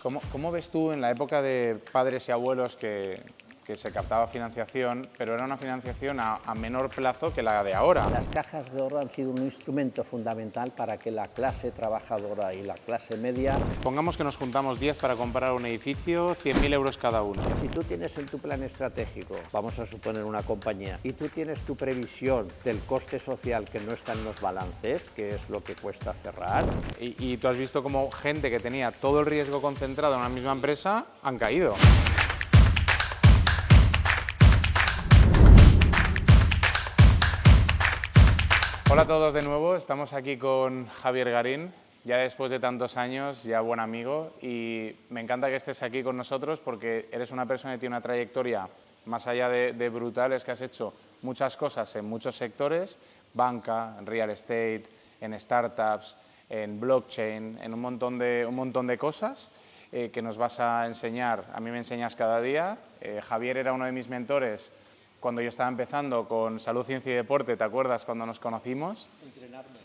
¿Cómo ves tú en la época de padres y abuelos que se captaba financiación, pero era una financiación a menor plazo que la de ahora? Las cajas de ahorro han sido un instrumento fundamental para que la clase trabajadora y la clase media... Pongamos que nos juntamos 10 para comprar un edificio, 100.000 euros cada uno. Si tú tienes en tu plan estratégico, vamos a suponer una compañía, y tú tienes tu previsión del coste social que no está en los balances, que es lo que cuesta cerrar... Y tú has visto cómo gente que tenía todo el riesgo concentrado en una misma empresa han caído. Hola a todos de nuevo, estamos aquí con Javier Garín, ya después de tantos años, ya buen amigo, y me encanta que estés aquí con nosotros porque eres una persona que tiene una trayectoria más allá de brutal, es que has hecho muchas cosas en muchos sectores, banca, en real estate, en startups, en blockchain, en un montón de cosas que nos vas a enseñar. A mí me enseñas cada día. Javier era uno de mis mentores cuando yo estaba empezando con Salud, Ciencia y Deporte, ¿te acuerdas cuando nos conocimos? Entrenarme.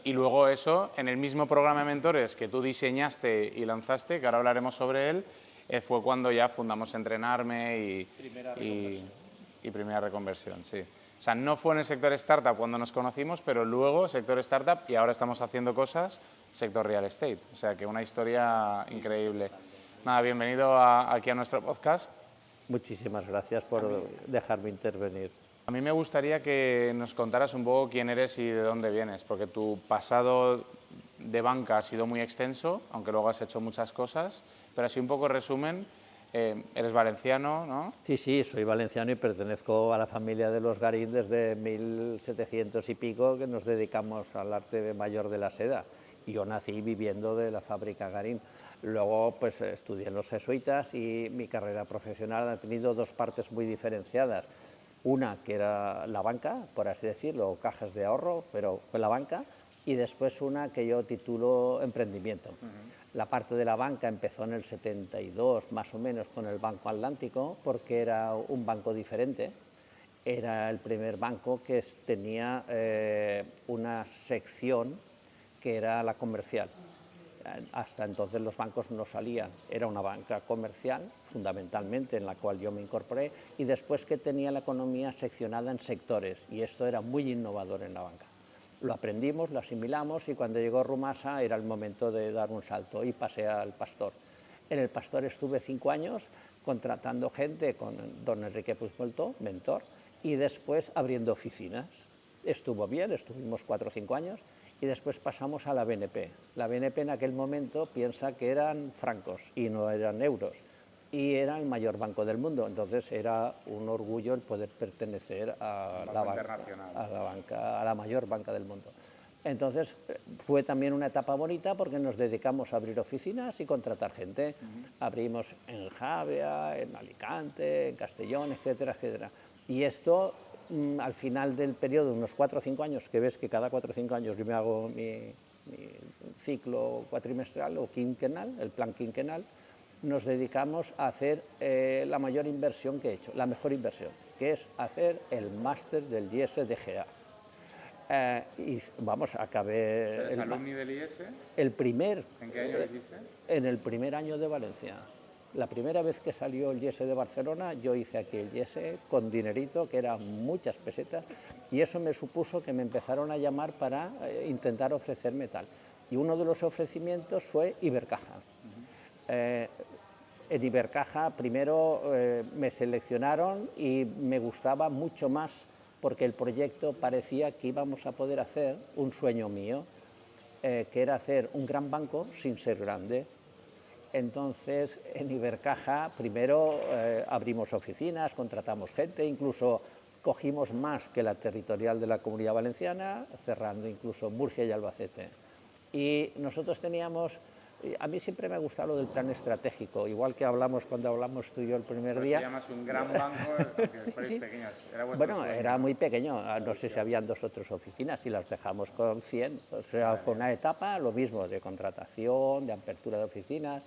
Y luego eso, en el mismo programa de mentores que tú diseñaste y lanzaste, que ahora hablaremos sobre él, fue cuando ya fundamos Entrenarme y Primera Reconversión, sí. O sea, no fue en el sector startup cuando nos conocimos, pero luego sector startup y ahora estamos haciendo cosas sector real estate. O sea, que una historia increíble. Nada, bienvenido aquí a nuestro podcast. Muchísimas gracias por dejarme intervenir. A mí me gustaría que nos contaras un poco quién eres y de dónde vienes, porque tu pasado de banca ha sido muy extenso, aunque luego has hecho muchas cosas, pero así un poco resumen, eres valenciano, ¿no? Sí, soy valenciano y pertenezco a la familia de los Garín desde 1700 y pico, que nos dedicamos al arte mayor de la seda. Y yo nací viviendo de la fábrica Garín. Luego pues estudié en los jesuitas y mi carrera profesional ha tenido dos partes muy diferenciadas. Una que era la banca, por así decirlo, o cajas de ahorro, pero fue la banca, y después una que yo titulo emprendimiento. La parte de la banca empezó en el 72, más o menos, con el Banco Atlántico, porque era un banco diferente. Era el primer banco que tenía una sección que era la comercial. Hasta entonces los bancos no salían, era una banca comercial fundamentalmente en la cual yo me incorporé y después que tenía la economía seccionada en sectores y esto era muy innovador en la banca. Lo aprendimos, lo asimilamos y cuando llegó Rumasa era el momento de dar un salto y pasé al Pastor. En el Pastor estuve 5 años contratando gente con don Enrique Puigmoltó, mentor, y después abriendo oficinas. Estuvo bien, estuvimos 4 o 5 años y después pasamos a la BNP. La BNP en aquel momento piensa que eran francos y no eran euros y era el mayor banco del mundo, entonces era un orgullo el poder pertenecer a la mayor banca del mundo. Entonces fue también una etapa bonita porque nos dedicamos a abrir oficinas y contratar gente. Abrimos en Javea, en Alicante, en Castellón, etcétera, etcétera. Y esto al final del periodo, unos 4 o 5 años, que ves que cada 4 o 5 años yo me hago mi ciclo cuatrimestral o quinquenal, el plan quinquenal, nos dedicamos a hacer la mayor inversión que he hecho, la mejor inversión, que es hacer el máster del IES-DGA. Y vamos, acabé... ¿Eres alumni del IES? El primer... ¿En qué año lo hiciste? En el primer año de Valencia. La primera vez que salió el IES de Barcelona, yo hice aquí el IES con dinerito, que eran muchas pesetas, y eso me supuso que me empezaron a llamar para intentar ofrecerme tal. Y uno de los ofrecimientos fue Ibercaja. En Ibercaja primero me seleccionaron y me gustaba mucho más porque el proyecto parecía que íbamos a poder hacer un sueño mío, que era hacer un gran banco sin ser grande. Entonces, en Ibercaja, primero abrimos oficinas, contratamos gente, incluso cogimos más que la territorial de la Comunidad Valenciana, cerrando incluso Murcia y Albacete. Y nosotros teníamos, a mí siempre me ha gustado lo del plan estratégico, igual que hablamos cuando hablamos tú y yo el primer día. Se llamas un gran banco, aunque fuerais pequeños. Bueno, era muy pequeño, no sé si habían 2 o 3 oficinas y las dejamos con 100, o sea, fue una etapa, lo mismo, de contratación, de apertura de oficinas.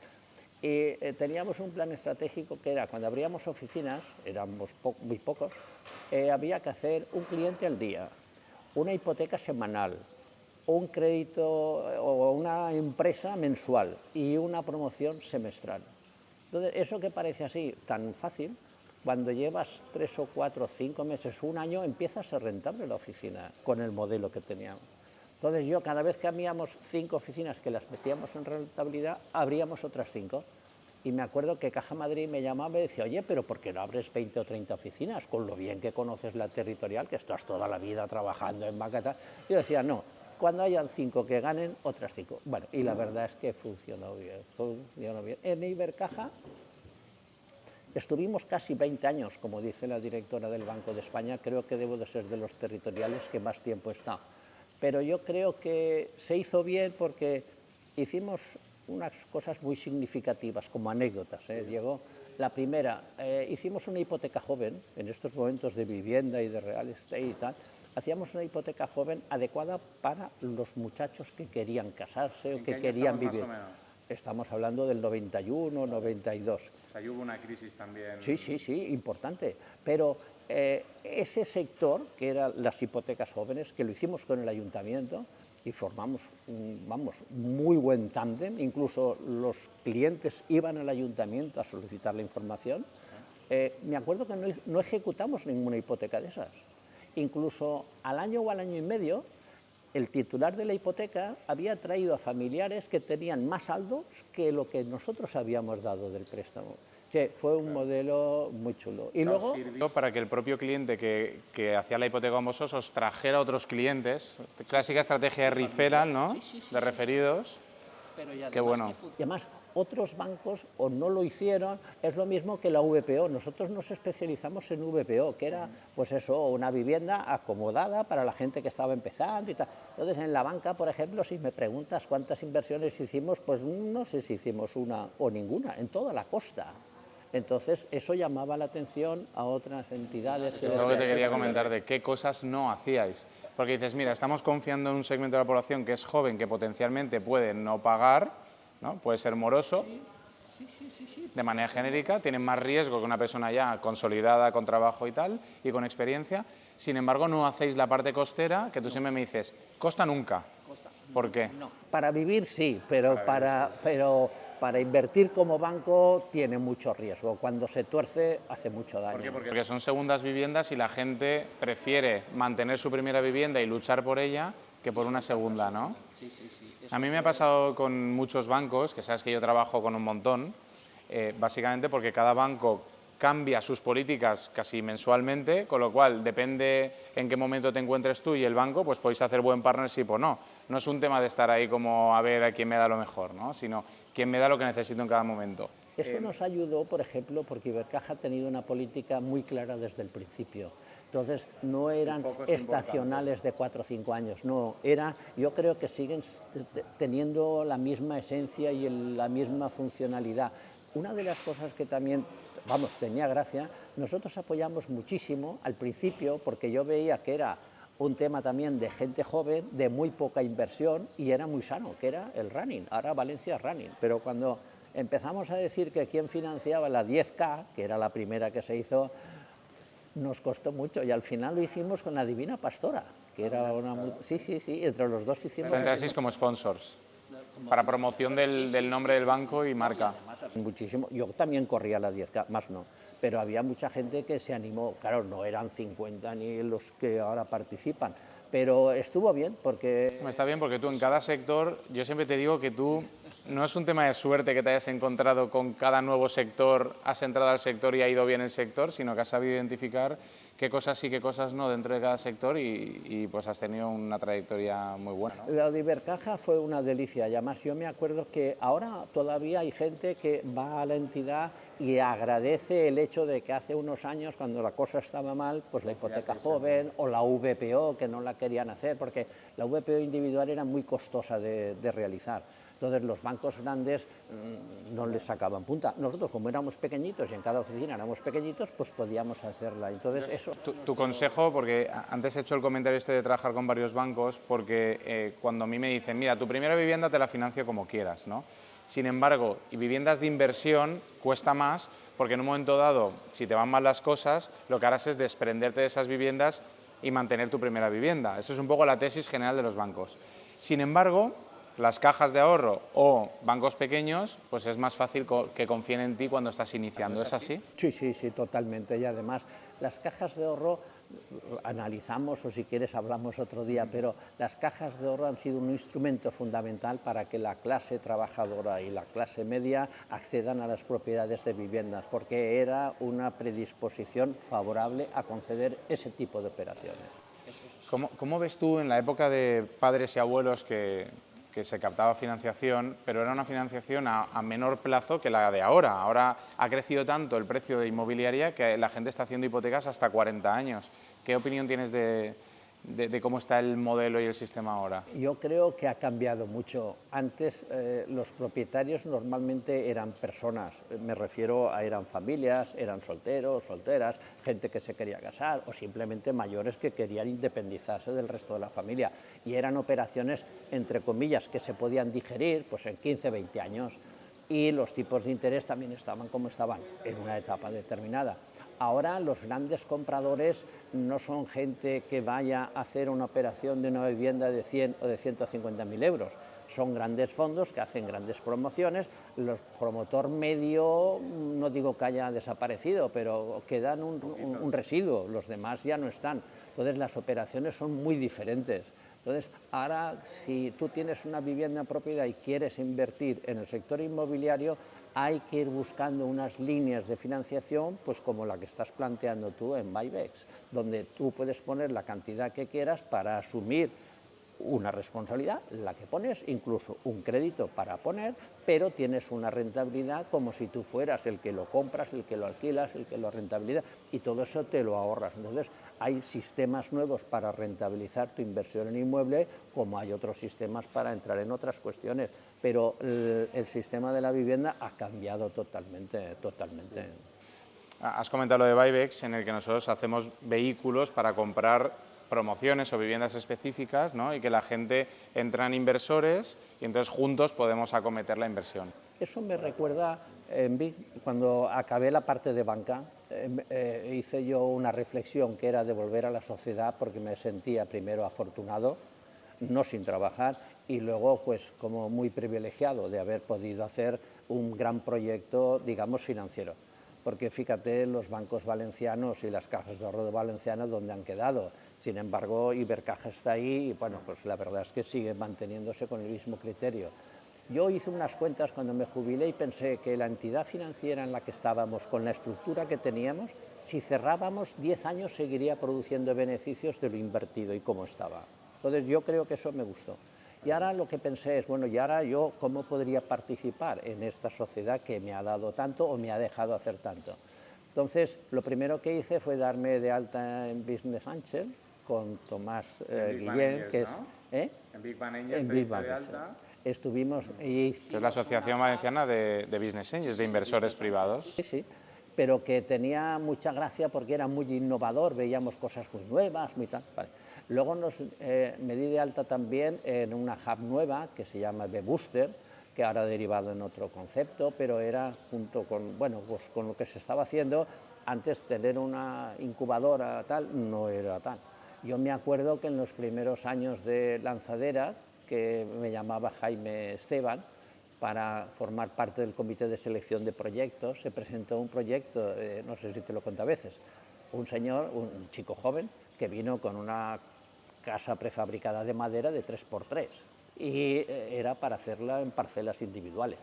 Y teníamos un plan estratégico que era, cuando abríamos oficinas, éramos muy pocos, había que hacer un cliente al día, una hipoteca semanal, un crédito o una empresa mensual y una promoción semestral. Entonces, eso que parece así tan fácil, cuando llevas 3 o 4 o 5 meses, un año, empieza a ser rentable la oficina con el modelo que teníamos. Entonces yo, cada vez que abríamos 5 oficinas que las metíamos en rentabilidad, abríamos otras 5. Y me acuerdo que Caja Madrid me llamaba y decía, oye, pero ¿por qué no abres 20 o 30 oficinas? Con lo bien que conoces la territorial, que estás toda la vida trabajando en banca y tal. Yo decía, no, cuando hayan 5 que ganen, otras 5. Bueno, y la verdad es que funcionó bien, funcionó bien. En Ibercaja estuvimos casi 20 años, como dice la directora del Banco de España, creo que debo de ser de los territoriales que más tiempo está. Pero yo creo que se hizo bien porque hicimos unas cosas muy significativas, como anécdotas, Diego. La primera, hicimos una hipoteca joven, en estos momentos de vivienda y de real estate y tal, hacíamos una hipoteca joven adecuada para los muchachos que querían casarse o que querían vivir. Más o menos? Estamos hablando del 91, 92. O sea, hubo una crisis también. Sí, sí, sí, importante. Pero ese sector, que eran las hipotecas jóvenes, que lo hicimos con el ayuntamiento y formamos vamos, muy buen tándem, incluso los clientes iban al ayuntamiento a solicitar la información. Me acuerdo que no ejecutamos ninguna hipoteca de esas. Incluso al año o al año y medio, el titular de la hipoteca había traído a familiares que tenían más saldos que lo que nosotros habíamos dado del préstamo. Sí, fue un modelo muy chulo. Y luego sirvió para que el propio cliente que hacía la hipoteca con vosotros os trajera a otros clientes. Clásica estrategia de referral, ¿no? Sí, de referidos. Pero qué bueno. Y además, otros bancos o no lo hicieron, es lo mismo que la VPO. Nosotros nos especializamos en VPO, que era, pues eso, una vivienda acomodada para la gente que estaba empezando y tal. Entonces, en la banca, por ejemplo, si me preguntas cuántas inversiones hicimos, pues no sé si hicimos una o ninguna, en toda la costa. Entonces, eso llamaba la atención a otras entidades. Es algo que te quería comentar, de qué cosas no hacíais. Porque dices, mira, estamos confiando en un segmento de la población que es joven, que potencialmente puede no pagar, ¿no? Puede ser moroso, de manera genérica, tienen más riesgo que una persona ya consolidada, con trabajo y tal, y con experiencia. Sin embargo, no hacéis la parte costera, que tú siempre me dices, costa nunca. ¿Por qué? No, para vivir sí, pero para invertir como banco tiene mucho riesgo. Cuando se tuerce hace mucho daño. ¿Por qué? Porque son segundas viviendas y la gente prefiere mantener su primera vivienda y luchar por ella que por una segunda, ¿no? Sí, sí, sí. A mí me ha pasado con muchos bancos, que sabes que yo trabajo con un montón, básicamente porque cada banco cambia sus políticas casi mensualmente, con lo cual depende en qué momento te encuentres tú y el banco, pues podéis hacer buen partnership o no. No es un tema de estar ahí como a ver a quién me da lo mejor, ¿no? Sino quién me da lo que necesito en cada momento. Eso nos ayudó, por ejemplo, porque Ibercaja ha tenido una política muy clara desde el principio. Entonces, no eran estacionales de 4 o 5 años, no, yo creo que siguen teniendo la misma esencia y la misma funcionalidad. Una de las cosas que también, vamos, tenía gracia, nosotros apoyamos muchísimo al principio, porque yo veía que era un tema también de gente joven, de muy poca inversión, y era muy sano, que era el running. Ahora Valencia es running, pero cuando empezamos a decir que quién financiaba la 10K, que era la primera que se hizo, nos costó mucho, y al final lo hicimos con la Divina Pastora, que era una... Sí, sí, sí, entre los dos hicimos... Entrasteis como sponsors, para promoción del nombre del banco y marca. Muchísimo, yo también corría la 10K, más no, pero había mucha gente que se animó, claro, no eran 50 ni los que ahora participan, pero estuvo bien porque... Está bien porque tú en cada sector, yo siempre te digo que tú, no es un tema de suerte que te hayas encontrado con cada nuevo sector, has entrado al sector y ha ido bien el sector, sino que has sabido identificar qué cosas sí, qué cosas no dentro de cada sector y pues has tenido una trayectoria muy buena, ¿no? La de Ibercaja fue una delicia, y además yo me acuerdo que ahora todavía hay gente que va a la entidad y agradece el hecho de que hace unos años, cuando la cosa estaba mal, pues la hipoteca joven o la VPO, que no la querían hacer, porque la VPO individual era muy costosa de realizar. Entonces los bancos grandes no les sacaban punta. Nosotros, como éramos pequeñitos y en cada oficina éramos pequeñitos, pues podíamos hacerla. Entonces eso... Tu consejo, porque antes he hecho el comentario este de trabajar con varios bancos, porque cuando a mí me dicen, mira, tu primera vivienda te la financio como quieras, ¿no? Sin embargo, y viviendas de inversión cuesta más, porque en un momento dado, si te van mal las cosas, lo que harás es desprenderte de esas viviendas y mantener tu primera vivienda. Eso es un poco la tesis general de los bancos. Sin embargo, las cajas de ahorro o bancos pequeños, pues es más fácil que confíen en ti cuando estás iniciando. ¿Es así? Sí, sí, sí, totalmente. Y además, las cajas de ahorro, analizamos, o si quieres hablamos otro día, pero las cajas de ahorro han sido un instrumento fundamental para que la clase trabajadora y la clase media accedan a las propiedades de viviendas, porque era una predisposición favorable a conceder ese tipo de operaciones. ¿Cómo ves tú en la época de padres y abuelos que se captaba financiación, pero era una financiación a menor plazo que la de ahora? Ahora ha crecido tanto el precio de inmobiliaria que la gente está haciendo hipotecas hasta 40 años. ¿Qué opinión tienes de cómo está el modelo y el sistema ahora? Yo creo que ha cambiado mucho. Antes los propietarios normalmente eran personas, me refiero a eran familias, eran solteros, solteras, gente que se quería casar o simplemente mayores que querían independizarse del resto de la familia. Y eran operaciones, entre comillas, que se podían digerir pues, en 15, 20 años. Y los tipos de interés también estaban como estaban, en una etapa determinada. Ahora los grandes compradores no son gente que vaya a hacer una operación de una vivienda de 100 o de 150.000 euros, son grandes fondos que hacen grandes promociones. Los promotor medio, no digo que haya desaparecido, pero quedan un residuo, los demás ya no están. Entonces las operaciones son muy diferentes. Entonces, ahora, si tú tienes una vivienda en propiedad y quieres invertir en el sector inmobiliario, hay que ir buscando unas líneas de financiación, pues como la que estás planteando tú en Buybacks, donde tú puedes poner la cantidad que quieras para asumir una responsabilidad, la que pones, incluso un crédito para poner, pero tienes una rentabilidad como si tú fueras el que lo compras, el que lo alquilas, el que lo rentabiliza, y todo eso te lo ahorras. Entonces, hay sistemas nuevos para rentabilizar tu inversión en inmueble, como hay otros sistemas para entrar en otras cuestiones, pero el sistema de la vivienda ha cambiado totalmente. Sí. Has comentado lo de Buybacks, en el que nosotros hacemos vehículos para comprar promociones o viviendas específicas, ¿no? Y que la gente entra en inversores y entonces juntos podemos acometer la inversión. Eso me recuerda, cuando acabé la parte de banca, hice yo una reflexión que era de volver a la sociedad porque me sentía primero afortunado, no sin trabajar, y luego pues como muy privilegiado de haber podido hacer un gran proyecto, digamos, financiero. Porque fíjate los bancos valencianos y las cajas de ahorro valencianas donde han quedado. Sin embargo, Ibercaja está ahí y bueno, pues la verdad es que sigue manteniéndose con el mismo criterio. Yo hice unas cuentas cuando me jubilé y pensé que la entidad financiera en la que estábamos, con la estructura que teníamos, si cerrábamos 10 años seguiría produciendo beneficios de lo invertido y cómo estaba. Entonces yo creo que eso me gustó. Y ahora lo que pensé es, bueno, y ahora yo cómo podría participar en esta sociedad que me ha dado tanto o me ha dejado hacer tanto. Entonces, lo primero que hice fue darme de alta en Business Angel con Tomás Guillén, que es... En Big Bang Angels, de alta. Estuvimos... Que es la Asociación Valenciana de Business Angels, de inversores privados. Sí, sí, pero que tenía mucha gracia porque era muy innovador, veíamos cosas muy nuevas, muy tal. Vale. Luego me di de alta también en una hub nueva que se llama B-Booster, que ahora ha derivado en otro concepto, pero era junto con, bueno, pues con lo que se estaba haciendo, antes tener una incubadora tal, no era tal. Yo me acuerdo que en los primeros años de Lanzadera, que me llamaba Jaime Esteban, para formar parte del comité de selección de proyectos, se presentó un proyecto, no sé si te lo conté a veces, un señor, un chico joven, que vino con una casa prefabricada de madera de 3x3 y era para hacerla en parcelas individuales.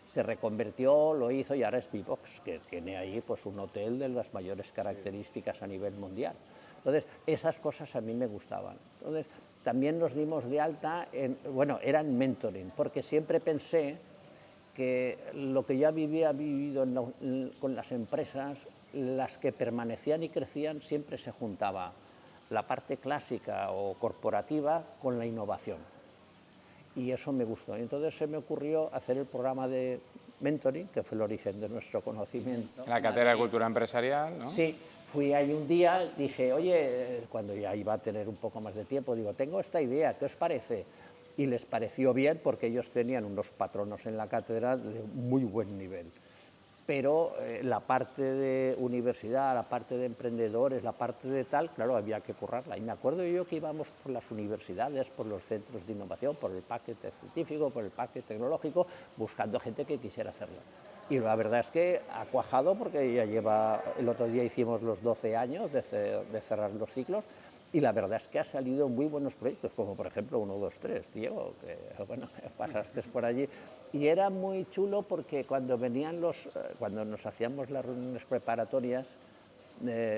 Se reconvirtió, lo hizo y ahora es Vivox, que tiene ahí pues, un hotel de las mayores características a nivel mundial. Entonces, esas cosas a mí me gustaban. Entonces, también nos dimos de alta, bueno, eran mentoring, porque siempre pensé que lo que yo había vivido con las empresas, las que permanecían y crecían, siempre se juntaba la parte clásica o corporativa con la innovación. Y eso me gustó. Entonces se me ocurrió hacer el programa de mentoring, que fue el origen de nuestro conocimiento. En la cátedra de Cultura Empresarial, ¿no? Sí, fui ahí un día, dije, oye, cuando ya iba a tener un poco más de tiempo, digo, tengo esta idea, ¿qué os parece? Y les pareció bien porque ellos tenían unos patronos en la cátedra de muy buen nivel. pero la parte de universidad, la parte de emprendedores, la parte de tal, claro, había que currarla. Y me acuerdo yo que íbamos por las universidades, por los centros de innovación, por el parque científico, por el parque tecnológico, buscando gente que quisiera hacerlo. Y la verdad es que ha cuajado porque ya lleva, el otro día hicimos los 12 años de cerrar los ciclos, y la verdad es que ha salido muy buenos proyectos, como por ejemplo 1, 2, 3, Diego, que bueno, pasaste por allí. Y era muy chulo porque cuando cuando nos hacíamos las reuniones preparatorias,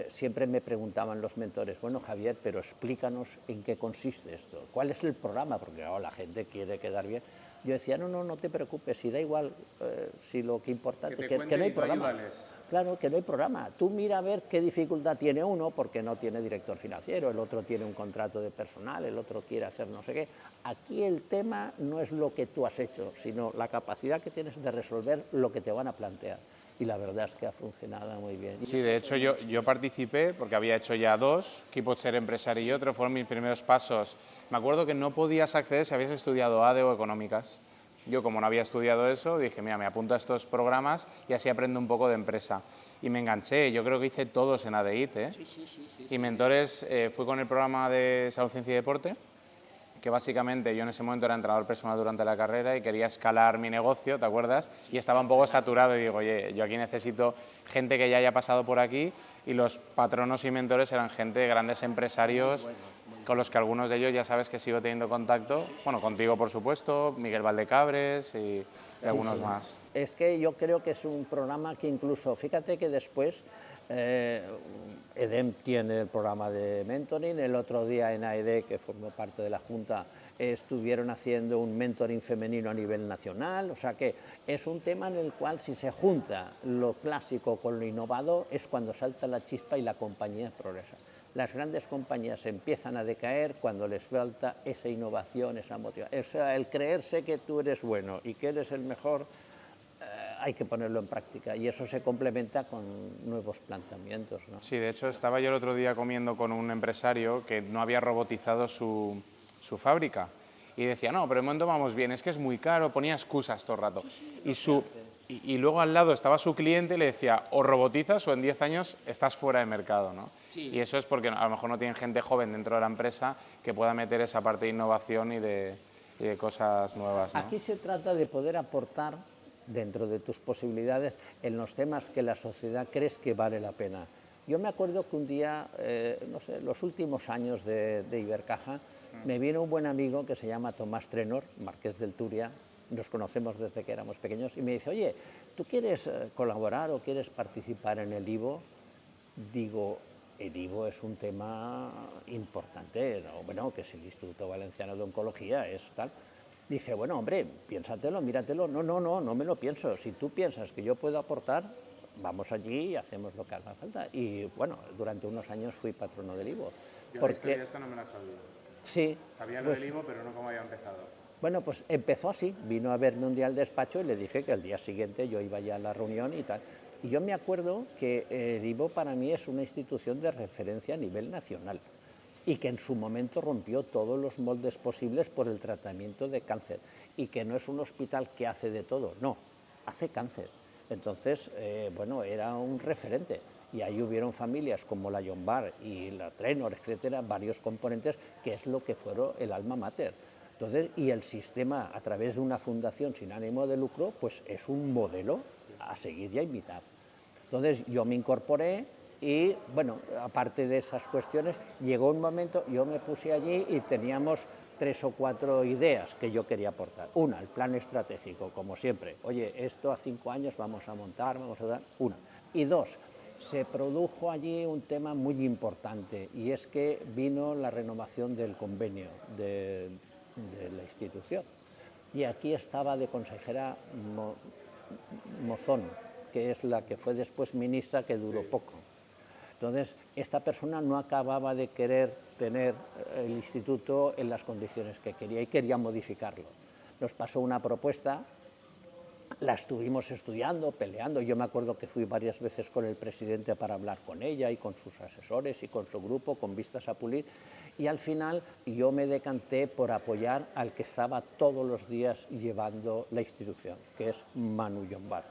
siempre me preguntaban los mentores, bueno, Javier, pero explícanos en qué consiste esto, cuál es el programa, porque la gente quiere quedar bien. Yo decía, no te preocupes, si da igual, si lo que importa es que no hay programa. Claro, que no hay programa. Tú mira a ver qué dificultad tiene uno, porque no tiene director financiero, el otro tiene un contrato de personal, el otro quiere hacer no sé qué. Aquí el tema no es lo que tú has hecho, sino la capacidad que tienes de resolver lo que te van a plantear. Y la verdad es que ha funcionado muy bien. Sí, de hecho yo participé porque había hecho ya 2, Ser Empresario y otro, fueron mis primeros pasos. Me acuerdo que no podías acceder si habías estudiado ADE o Económicas. Yo, como no había estudiado eso, dije, mira, me apunto a estos programas y así aprendo un poco de empresa. Y me enganché, yo creo que hice todos en ADEIT, ¿eh? Sí. Y Mentores, fui con el programa de Salud, Ciencia y Deporte, que básicamente yo en ese momento era entrenador personal durante la carrera y quería escalar mi negocio, ¿te acuerdas? Y estaba un poco saturado y digo, oye, yo aquí necesito gente que ya haya pasado por aquí, y los patronos y mentores eran gente, grandes empresarios, con los que algunos de ellos ya sabes que sigo teniendo contacto, bueno, contigo por supuesto, Miguel Valdecabres y algunos más. Es que yo creo que es un programa que incluso, fíjate que después EDEM tiene el programa de mentoring, el otro día en AED, que formó parte de la Junta, estuvieron haciendo un mentoring femenino a nivel nacional, o sea que es un tema en el cual si se junta lo clásico con lo innovado es cuando salta la chispa y la compañía progresa. Las grandes compañías empiezan a decaer cuando les falta esa innovación, esa motivación. O sea, el creerse que tú eres bueno y que eres el mejor, hay que ponerlo en práctica, y eso se complementa con nuevos planteamientos, ¿no? Sí, de hecho estaba yo el otro día comiendo con un empresario que no había robotizado su fábrica y decía, no, pero de momento vamos bien, es que es muy caro, ponía excusas todo el rato. Y luego al lado estaba su cliente y le decía, o robotizas o en 10 años estás fuera de mercado, ¿no? Sí. Y eso es porque a lo mejor no tienen gente joven dentro de la empresa que pueda meter esa parte de innovación y de cosas nuevas, ¿no? Aquí se trata de poder aportar dentro de tus posibilidades en los temas que la sociedad crees que vale la pena. Yo me acuerdo que un día, no sé, los últimos años de Ibercaja, me vino un buen amigo que se llama Tomás Trenor, marqués del Turia, nos conocemos desde que éramos pequeños, y me dice, oye, ¿tú quieres colaborar o quieres participar en el IVO? Digo, el IVO es un tema importante, ¿no? Bueno, que es el Instituto Valenciano de Oncología, es tal. Dice, bueno, hombre, piénsatelo, míratelo. No me lo pienso. Si tú piensas que yo puedo aportar, vamos allí y hacemos lo que haga falta. Y bueno, durante unos años fui patrono del IVO. Yo la historia esta no me la sabía. Sí. Sabía lo del IVO, pero no cómo había empezado. Bueno, pues empezó así. Vino a verme un día al despacho y le dije que al día siguiente yo iba ya a la reunión y tal. Y yo me acuerdo que el IVO para mí es una institución de referencia a nivel nacional, y que en su momento rompió todos los moldes posibles por el tratamiento de cáncer, y que no es un hospital que hace de todo, no, hace cáncer. Entonces, bueno, era un referente, y ahí hubieron familias como la Llombar y la Trenor, etcétera, varios componentes, que es lo que fueron el alma mater. Entonces, y el sistema, a través de una fundación sin ánimo de lucro, pues es un modelo a seguir y a imitar. Entonces yo me incorporé y, bueno, aparte de esas cuestiones, llegó un momento, yo me puse allí y teníamos 3 o 4 ideas que yo quería aportar. Una, el plan estratégico, como siempre. Oye, esto a 5 años vamos a montar, vamos a dar una. Y 2, se produjo allí un tema muy importante, y es que vino la renovación del convenio de la institución. Y aquí estaba de consejera Mozón, que es la que fue después ministra, que duró poco. Entonces, esta persona no acababa de querer tener el instituto en las condiciones que quería y quería modificarlo. Nos pasó una propuesta, la estuvimos estudiando, peleando. Yo me acuerdo que fui varias veces con el presidente para hablar con ella y con sus asesores y con su grupo, con vistas a pulir, y al final yo me decanté por apoyar al que estaba todos los días llevando la institución, que es Manu Llombar.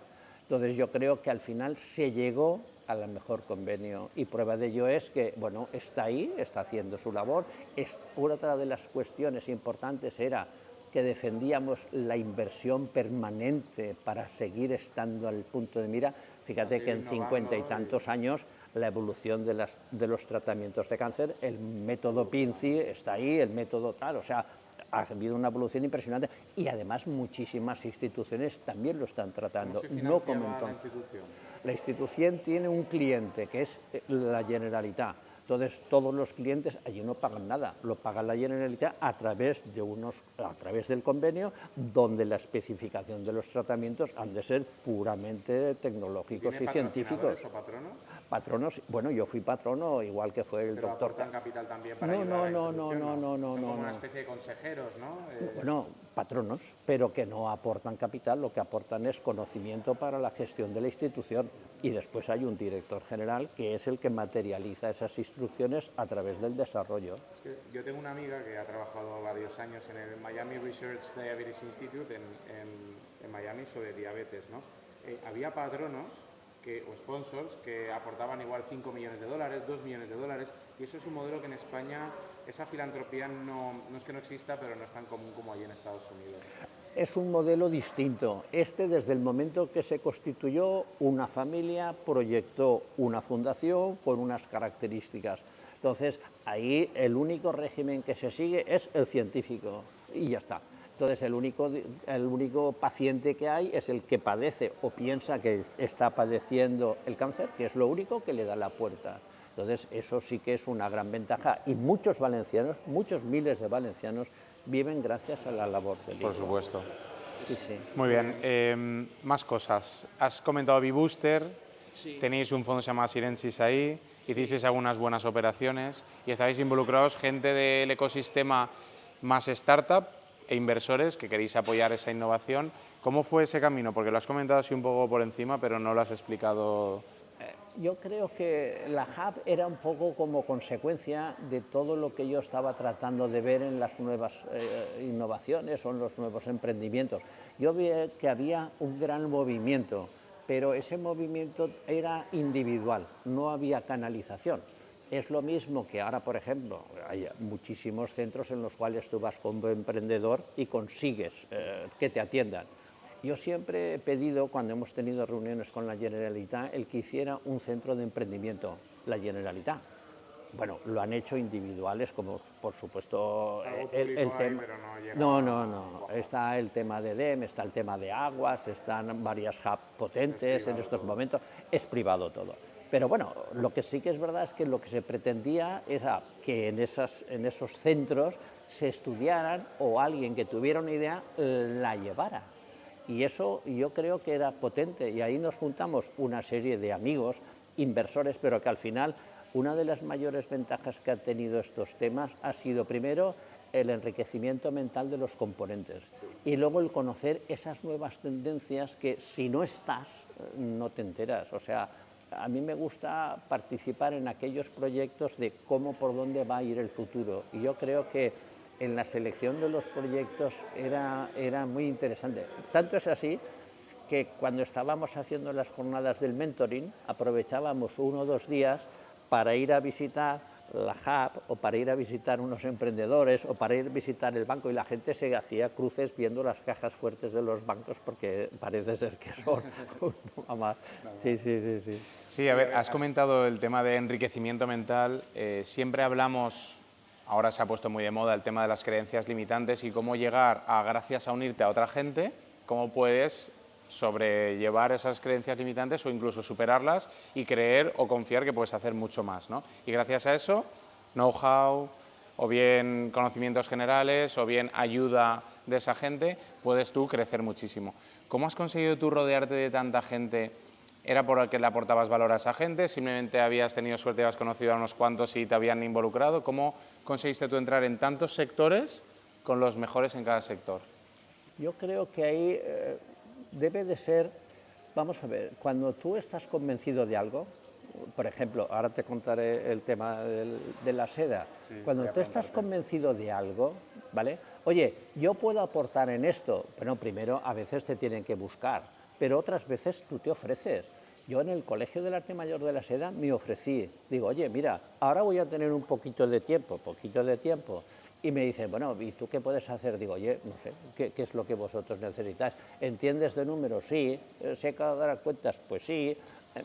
Entonces yo creo que al final se llegó al mejor convenio y prueba de ello es que, bueno, está ahí, está haciendo su labor. Otra de las cuestiones importantes era que defendíamos la inversión permanente para seguir estando al punto de mira. Fíjate que en 50 y tantos años la evolución de los tratamientos de cáncer, el método PINCI está ahí, el método tal, o sea, ha habido una evolución impresionante y además muchísimas instituciones también lo están tratando. ¿Cómo se financiaba la institución? La institución tiene un cliente que es la Generalitat. Entonces todos los clientes allí no pagan nada, lo paga la Generalitat a través del convenio, donde la especificación de los tratamientos han de ser puramente tecnológicos y científicos. ¿O patronos? Patronos, bueno, yo fui patrono igual que fue el Pero doctor. ¿aportan capital también para ayudar a la institución? Son como una especie de consejeros, ¿no? Bueno, patronos, pero que no aportan capital, lo que aportan es conocimiento para la gestión de la institución y después hay un director general que es el que materializa esas instrucciones a través del desarrollo. Yo tengo una amiga que ha trabajado varios años en el Miami Research Diabetes Institute en Miami sobre diabetes, ¿no? Había patronos o sponsors que aportaban igual 5 millones de dólares, 2 millones de dólares, y eso es un modelo que en España, esa filantropía no es que no exista, pero no es tan común como allí en Estados Unidos. Es un modelo distinto. Desde el momento que se constituyó, una familia proyectó una fundación con unas características. Entonces, ahí el único régimen que se sigue es el científico y ya está. Entonces, el único paciente que hay es el que padece o piensa que está padeciendo el cáncer, que es lo único que le da la puerta. Entonces, eso sí que es una gran ventaja y muchos valencianos, muchos miles de valencianos, viven gracias a la labor del ICO. Por supuesto. Sí, sí. Muy bien, más cosas. Has comentado B-Booster, Sí. tenéis un fondo que se llama Sirensis ahí, hicisteis algunas buenas operaciones y estáis involucrados gente del ecosistema más startup e inversores que queréis apoyar esa innovación. ¿Cómo fue ese camino? Porque lo has comentado así un poco por encima, pero no lo has explicado. Yo creo que la Hub era un poco como consecuencia de todo lo que yo estaba tratando de ver en las nuevas innovaciones o en los nuevos emprendimientos. Yo vi que había un gran movimiento, pero ese movimiento era individual, no había canalización. Es lo mismo que ahora, por ejemplo, hay muchísimos centros en los cuales tú vas como emprendedor y consigues que te atiendan. Yo siempre he pedido, cuando hemos tenido reuniones con la Generalitat, el que hiciera un centro de emprendimiento, la Generalitat. Bueno, lo han hecho individuales, como por supuesto el tema. Pero no llega No. Está el tema de DEM, está el tema de aguas, están varias hubs potentes en estos momentos. Es privado todo. Pero bueno, lo que sí que es verdad es que lo que se pretendía es que en esos centros se estudiaran o alguien que tuviera una idea la llevara. Y eso yo creo que era potente y ahí nos juntamos una serie de amigos, inversores, pero que al final una de las mayores ventajas que han tenido estos temas ha sido primero el enriquecimiento mental de los componentes y luego el conocer esas nuevas tendencias que si no estás no te enteras. O sea, a mí me gusta participar en aquellos proyectos de cómo, por dónde va a ir el futuro y yo creo que en la selección de los proyectos era muy interesante. Tanto es así que cuando estábamos haciendo las jornadas del mentoring, aprovechábamos 1 o 2 días para ir a visitar la Hub o para ir a visitar unos emprendedores o para ir a visitar el banco y la gente se hacía cruces viendo las cajas fuertes de los bancos porque parece ser que son más. Sí. Sí, a ver, has comentado el tema de enriquecimiento mental. Siempre hablamos. Ahora se ha puesto muy de moda el tema de las creencias limitantes y cómo llegar gracias a unirte a otra gente, cómo puedes sobrellevar esas creencias limitantes o incluso superarlas y creer o confiar que puedes hacer mucho más, ¿no? Y gracias a eso, know-how, o bien conocimientos generales, o bien ayuda de esa gente, puedes tú crecer muchísimo. ¿Cómo has conseguido tú rodearte de tanta gente? ¿Era porque le aportabas valor a esa gente? ¿Simplemente habías tenido suerte y habías conocido a unos cuantos y te habían involucrado? ¿Cómo conseguiste tú entrar en tantos sectores con los mejores en cada sector? Yo creo que ahí debe de ser, vamos a ver, cuando tú estás convencido de algo, por ejemplo, ahora te contaré el tema de la seda, sí, cuando tú estás convencido de algo, ¿vale? Oye, yo puedo aportar en esto, bueno, primero a veces te tienen que buscar, pero otras veces tú te ofreces. Yo en el Colegio del Arte Mayor de la Seda me ofrecí, digo, oye, mira, ahora voy a tener un poquito de tiempo, y me dicen, bueno, ¿y tú qué puedes hacer? Digo, oye, no sé, ¿qué es lo que vosotros necesitáis? ¿Entiendes de números? Sí. ¿Sé dar cuentas? Pues sí.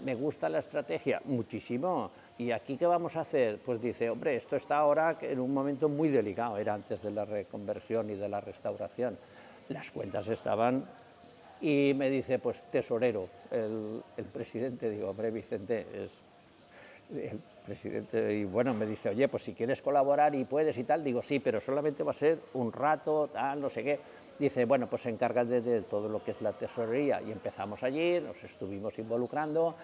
¿Me gusta la estrategia? Muchísimo. ¿Y aquí qué vamos a hacer? Pues dice, hombre, esto está ahora en un momento muy delicado, era antes de la reconversión y de la restauración. Las cuentas estaban, y me dice, pues tesorero, el presidente. Digo, hombre, Vicente, es el presidente. Y bueno, me dice, oye, pues si quieres colaborar y puedes y tal. Digo, sí, pero solamente va a ser un rato, tal, no sé qué. Dice, bueno, pues encárgate de todo lo que es la tesorería. Y empezamos allí, nos estuvimos involucrando.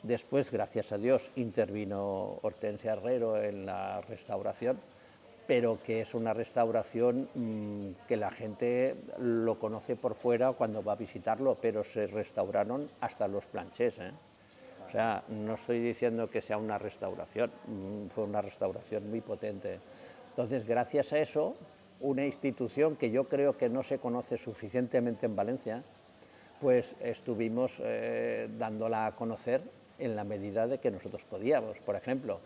Después, gracias a Dios, intervino Hortensia Herrero en la restauración, pero que es una restauración que la gente lo conoce por fuera cuando va a visitarlo, pero se restauraron hasta los planchés, ¿eh? O sea, no estoy diciendo que sea una restauración, fue una restauración muy potente. Entonces, gracias a eso, una institución que yo creo que no se conoce suficientemente en Valencia, pues estuvimos dándola a conocer en la medida de que nosotros podíamos. Por ejemplo,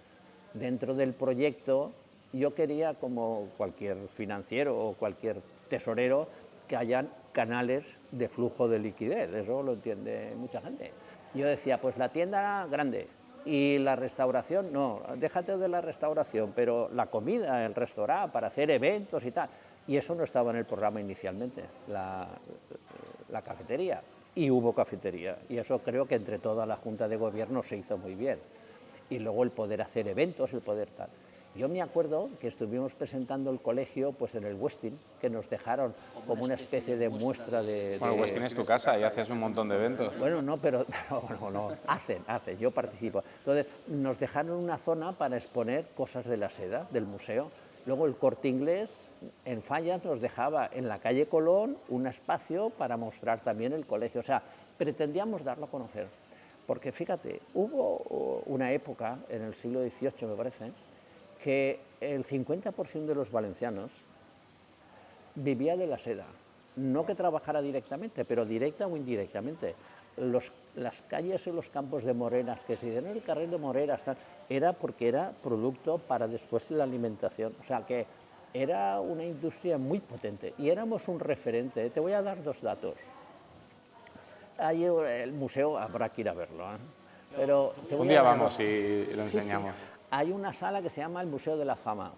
dentro del proyecto, yo quería, como cualquier financiero o cualquier tesorero, que hayan canales de flujo de liquidez, eso lo entiende mucha gente. Yo decía, pues la tienda grande y la restauración, no, déjate de la restauración, pero la comida, el restaurante, para hacer eventos y tal. Y eso no estaba en el programa inicialmente, la cafetería. Y hubo cafetería, y eso creo que entre toda la Junta de Gobierno se hizo muy bien. Y luego el poder hacer eventos, el poder tal. Yo me acuerdo que estuvimos presentando el colegio pues en el Westin, que nos dejaron como una especie de muestra de... Bueno, el Westin es tu casa y haces un montón de eventos. Bueno, no, pero no, hacen, yo participo. Entonces, nos dejaron una zona para exponer cosas de la seda, del museo. Luego el Corte Inglés, en Fallas, nos dejaba en la calle Colón un espacio para mostrar también el colegio. O sea, pretendíamos darlo a conocer. Porque fíjate, hubo una época, en el siglo XVIII me parece, que el 50% de los valencianos vivía de la seda. No que trabajara directamente, pero directa o indirectamente. Las calles y los campos de moreras, que se dieron el carrer de moreras, era porque era producto para después la alimentación. O sea que era una industria muy potente y éramos un referente. Te voy a dar dos datos. Ahí el museo habrá que ir a verlo, ¿eh? Pero un día vamos y lo enseñamos. Sí. Hay una sala que se llama el Museo de la Fama,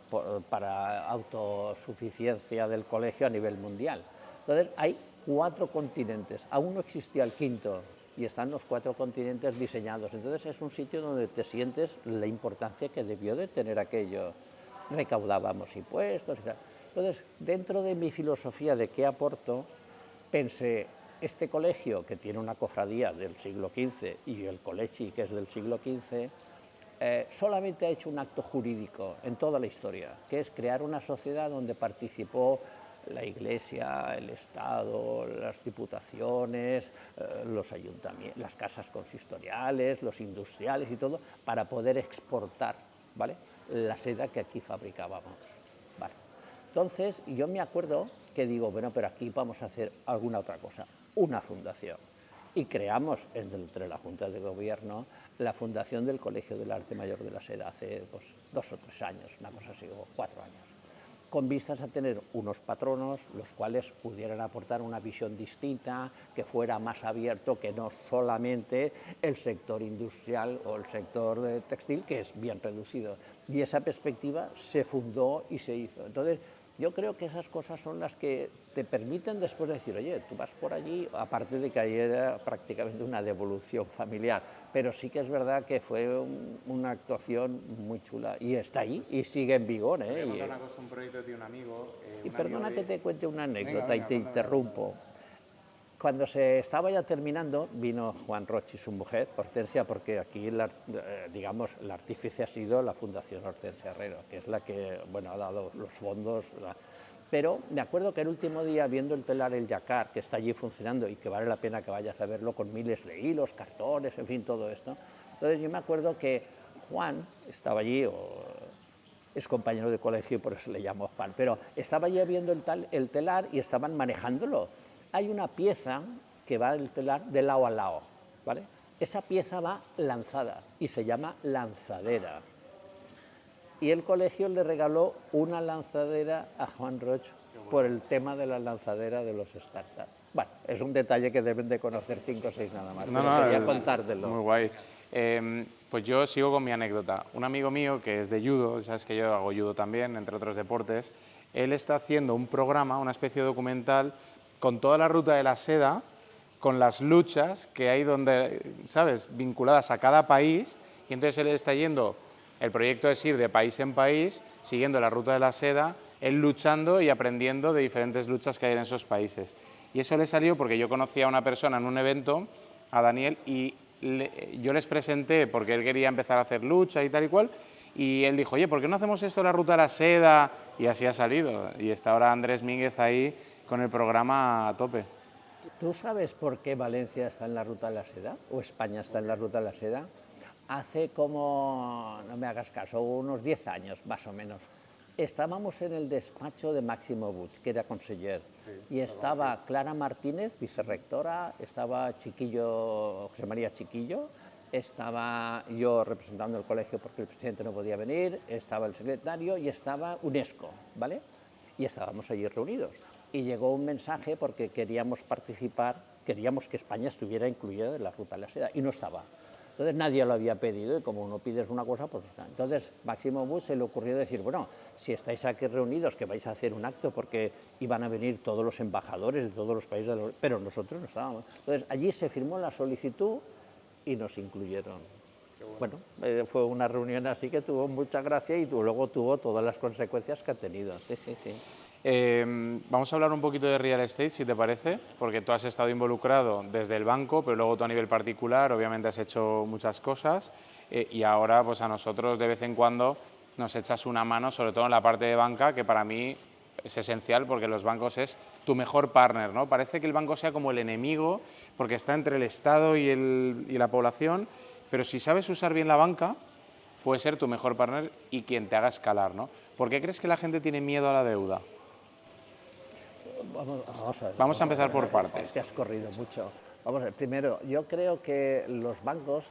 para autosuficiencia del colegio a nivel mundial. Entonces hay 4 continentes, aún no existía el quinto, y están los 4 continentes diseñados. Entonces es un sitio donde te sientes la importancia que debió de tener aquello. Recaudábamos impuestos y tal. Entonces, dentro de mi filosofía de qué aporto, pensé, este colegio, que tiene una cofradía del siglo XV, y el Colegio, que es del siglo XV, solamente ha hecho un acto jurídico en toda la historia, que es crear una sociedad donde participó la Iglesia, el Estado, las diputaciones, los ayuntamientos, las casas consistoriales, los industriales y todo, para poder exportar, ¿vale?, la seda que aquí fabricábamos. Vale. Entonces, yo me acuerdo que digo, bueno, pero aquí vamos a hacer alguna otra cosa, una fundación. Y creamos entre la Junta de Gobierno la fundación del Colegio del Arte Mayor de la Seda hace 2 o 3 años, una cosa así, o 4 años, con vistas a tener unos patronos los cuales pudieran aportar una visión distinta, que fuera más abierto, que no solamente el sector industrial o el sector textil, que es bien reducido. Y esa perspectiva se fundó y se hizo. Entonces, yo creo que esas cosas son las que te permiten después decir, oye, tú vas por allí, aparte de que ahí era prácticamente una devolución familiar, pero sí que es verdad que fue una actuación muy chula y está ahí y sigue en vigor, ¿eh? Voy a contar una cosa, un proyecto de un amigo. Y perdona que te cuente una anécdota. Venga, y te interrumpo. Cuando se estaba ya terminando, vino Juan Roch y su mujer, Hortensia, porque aquí, digamos, el artífice ha sido la Fundación Hortensia Herrero, que es la que, bueno, ha dado los fondos. Pero me acuerdo que el último día, viendo el telar El Yacar, que está allí funcionando y que vale la pena que vayas a verlo, con miles de hilos, cartones, en fin, todo esto. Entonces yo me acuerdo que Juan estaba allí, es compañero de colegio, por eso le llamo Juan, pero estaba allí viendo el telar y estaban manejándolo. Hay una pieza que va el telar de lado a lado, ¿vale? Esa pieza va lanzada y se llama lanzadera. Y el colegio le regaló una lanzadera a Juan Roig por el tema de la lanzadera de los startups. Bueno, es un detalle que deben de conocer 5 o 6 nada más, pero quería contártelo. Muy guay. Pues yo sigo con mi anécdota. Un amigo mío que es de judo, sabes que yo hago judo también, entre otros deportes, él está haciendo un programa, una especie de documental, con toda la ruta de la seda, con las luchas que hay donde, ¿sabes?, vinculadas a cada país, y entonces él está yendo, el proyecto es ir de país en país, siguiendo la ruta de la seda, él luchando y aprendiendo de diferentes luchas que hay en esos países. Y eso le salió porque yo conocía a una persona en un evento, a Daniel, y yo les presenté porque él quería empezar a hacer lucha y tal y cual, y él dijo, oye, ¿por qué no hacemos esto de la ruta de la seda? Y así ha salido, y está ahora Andrés Mínguez ahí con el programa a tope. ¿Tú sabes por qué Valencia está en la ruta de la seda o España está en la ruta de la seda? Hace como, no me hagas caso, unos 10 años más o menos, estábamos en el despacho de Máximo Puig, que era conseller, y estaba Clara Martínez, vicerrectora, estaba Chiquillo, José María Chiquillo, estaba yo representando el colegio porque el presidente no podía venir, estaba el secretario y estaba UNESCO, ¿vale? Y estábamos allí reunidos. Y llegó un mensaje porque queríamos participar, queríamos que España estuviera incluida en la ruta de la seda, y no estaba. Entonces nadie lo había pedido, y como no pides una cosa, pues está. Entonces Máximo Puig se le ocurrió decir, bueno, si estáis aquí reunidos, que vais a hacer un acto, porque iban a venir todos los embajadores de todos los países, pero nosotros no estábamos. Entonces allí se firmó la solicitud y nos incluyeron. Bueno, fue una reunión así que tuvo mucha gracia y luego tuvo todas las consecuencias que ha tenido. Sí, sí, sí. Vamos a hablar un poquito de real estate, si te parece, porque tú has estado involucrado desde el banco, pero luego tú a nivel particular, obviamente has hecho muchas cosas, y ahora pues a nosotros de vez en cuando nos echas una mano, sobre todo en la parte de banca, que para mí es esencial porque los bancos es tu mejor partner, ¿no? Parece que el banco sea como el enemigo, porque está entre el Estado y la población, pero si sabes usar bien la banca, puede ser tu mejor partner y quien te haga escalar, ¿no? ¿Por qué crees que la gente tiene miedo a la deuda? Vamos a empezar por partes. Es que has corrido mucho. Vamos a ver, primero, yo creo que los bancos,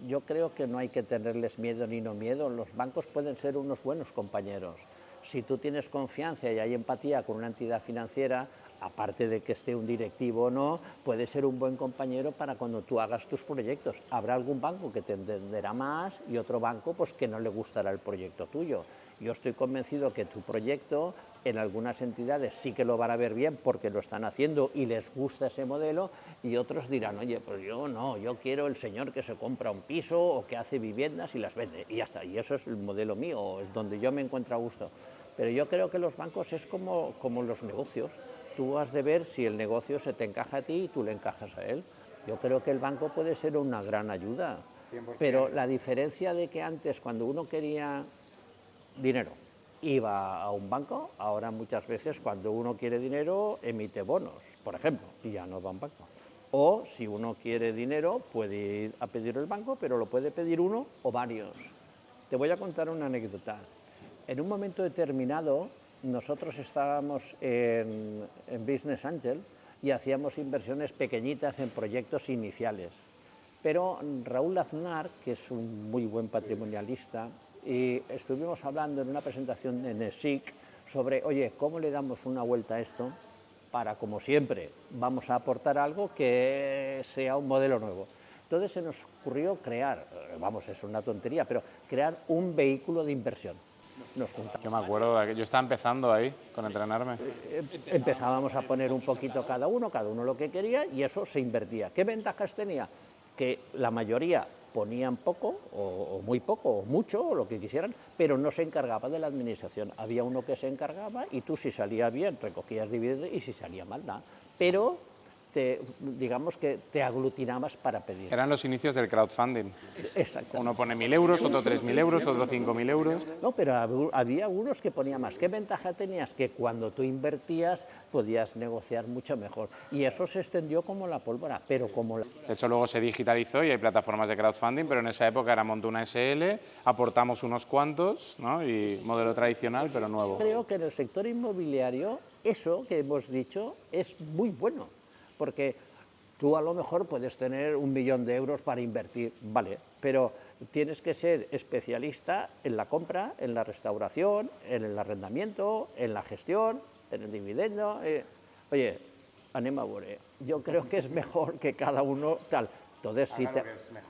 yo creo que no hay que tenerles miedo ni no miedo. Los bancos pueden ser unos buenos compañeros. Si tú tienes confianza y hay empatía con una entidad financiera, aparte de que esté un directivo o no, puede ser un buen compañero para cuando tú hagas tus proyectos. Habrá algún banco que te entenderá más y otro banco pues que no le gustará el proyecto tuyo. Yo estoy convencido que tu proyecto en algunas entidades sí que lo van a ver bien porque lo están haciendo y les gusta ese modelo, y otros dirán, oye, pues yo no, yo quiero el señor que se compra un piso o que hace viviendas y las vende, y ya está, y eso es el modelo mío, es donde yo me encuentro a gusto. Pero yo creo que los bancos es como los negocios, tú has de ver si el negocio se te encaja a ti y tú le encajas a él. Yo creo que el banco puede ser una gran ayuda, 100%. Pero la diferencia de que antes, cuando uno quería dinero, iba a un banco, ahora muchas veces cuando uno quiere dinero emite bonos, por ejemplo, y ya no va a un banco. O si uno quiere dinero puede ir a pedir el banco, pero lo puede pedir uno o varios. Te voy a contar una anécdota. En un momento determinado nosotros estábamos en Business Angel y hacíamos inversiones pequeñitas en proyectos iniciales. Pero Raúl Aznar, que es un muy buen patrimonialista, y estuvimos hablando en una presentación en ESIC sobre, oye, ¿cómo le damos una vuelta a esto para, como siempre, vamos a aportar algo que sea un modelo nuevo? Entonces se nos ocurrió crear, vamos, es una tontería, pero crear un vehículo de inversión. Nos juntamos. Yo me acuerdo, yo estaba empezando ahí con entrenarme. Empezábamos a poner un poquito cada uno lo que quería, y eso se invertía. ¿Qué ventajas tenía? Que la mayoría ponían poco, o muy poco, o mucho, o lo que quisieran, pero no se encargaba de la administración. Había uno que se encargaba y tú, si salía bien, recogías dividendos, y si salía mal, nada. Pero digamos que te aglutinabas para pedir. Eran los inicios del crowdfunding. Exacto. Uno pone 1.000 euros, otro 3.000 euros, otro 5.000 euros. No, pero había algunos que ponían más. ¿Qué ventaja tenías? Que cuando tú invertías podías negociar mucho mejor. Y eso se extendió como la pólvora, pero como la... De hecho, luego se digitalizó y hay plataformas de crowdfunding, pero en esa época era montar una SL, aportamos unos cuantos, ¿no? Y modelo tradicional, pero nuevo. Creo que en el sector inmobiliario eso que hemos dicho es muy bueno. porque tú a lo mejor puedes tener 1.000.000 de euros para invertir, vale, pero tienes que ser especialista en la compra, en la restauración, en el arrendamiento, en la gestión, en el dividendo. Oye, anem a veure, yo creo que es mejor que cada uno tal. Entonces,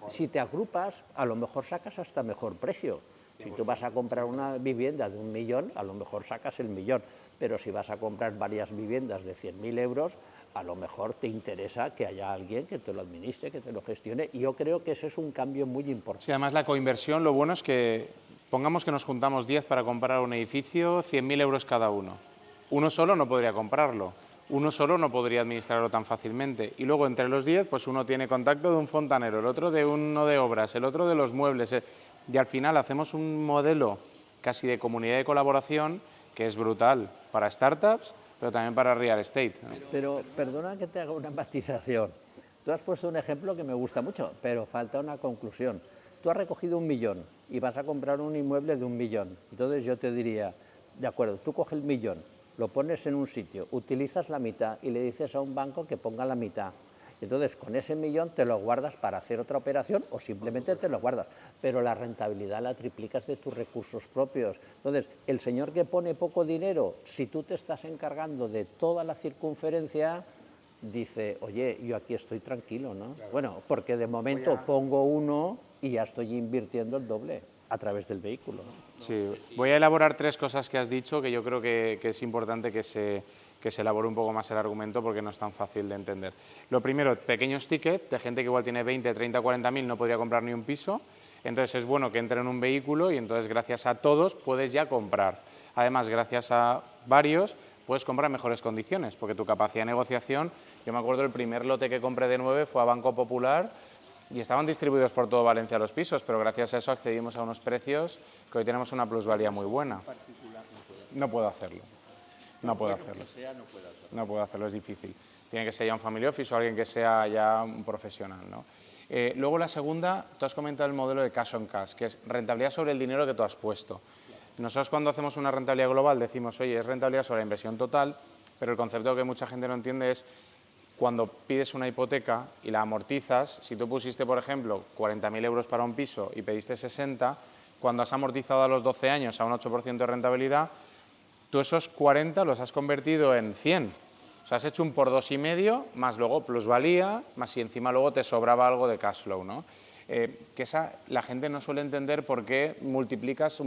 si te agrupas, a lo mejor sacas hasta mejor precio. Si tú vas a comprar una vivienda de 1.000.000, a lo mejor sacas el 1.000.000, pero si vas a comprar varias viviendas de 100.000 euros, a lo mejor te interesa que haya alguien que te lo administre, que te lo gestione, y yo creo que ese es un cambio muy importante. Sí, además la coinversión, lo bueno es que, pongamos que nos juntamos 10 para comprar un edificio, 100.000 euros cada uno. Uno solo no podría comprarlo, uno solo no podría administrarlo tan fácilmente. Y luego entre los 10, pues uno tiene contacto de un fontanero, el otro de uno de obras, el otro de los muebles. Y al final hacemos un modelo casi de comunidad de colaboración que es brutal para startups, pero también para real estate, ¿no? Pero perdona que te haga una matización. Tú has puesto un ejemplo que me gusta mucho, pero falta una conclusión. Tú has recogido 1.000.000 y vas a comprar un inmueble de 1.000.000. Entonces yo te diría, de acuerdo, tú coges el 1.000.000, lo pones en un sitio, utilizas la mitad y le dices a un banco que ponga la mitad. Entonces, con ese 1.000.000 te lo guardas para hacer otra operación o simplemente te lo guardas, pero la rentabilidad la triplicas de tus recursos propios. Entonces, el señor que pone poco dinero, si tú te estás encargando de toda la circunferencia, dice, oye, yo aquí estoy tranquilo, ¿no? Claro. Bueno, porque de momento pongo uno y ya estoy invirtiendo el doble a través del vehículo, ¿no? Sí, voy a elaborar 3 cosas que has dicho que yo creo que es importante que se elabore un poco más el argumento porque no es tan fácil de entender. Lo primero, pequeños tickets de gente que igual tiene 20, 30, 40.000, no podría comprar ni un piso. Entonces es bueno que entre en un vehículo y entonces gracias a todos puedes ya comprar. Además, gracias a varios puedes comprar en mejores condiciones porque tu capacidad de negociación, yo me acuerdo el primer lote que compré de 9 fue a Banco Popular y estaban distribuidos por todo Valencia los pisos, pero gracias a eso accedimos a unos precios que hoy tenemos una plusvalía muy buena. No puedo hacerlo. No puedo hacerlo. No puedo hacerlo, es difícil. Tiene que ser ya un family office o alguien que sea ya un profesional, ¿no? Luego la segunda, tú has comentado el modelo de cash on cash, que es rentabilidad sobre el dinero que tú has puesto. Nosotros cuando hacemos una rentabilidad global decimos, oye, es rentabilidad sobre la inversión total, pero el concepto que mucha gente no entiende es cuando pides una hipoteca y la amortizas, si tú pusiste, por ejemplo, 40.000 euros para un piso y pediste 60, cuando has amortizado a los 12 años a un 8% de rentabilidad, tú esos 40 los has convertido en 100. O sea, has hecho un por 2,5, más luego plusvalía, más si encima luego te sobraba algo de cash flow, ¿no? Que la gente no suele entender por qué multiplicas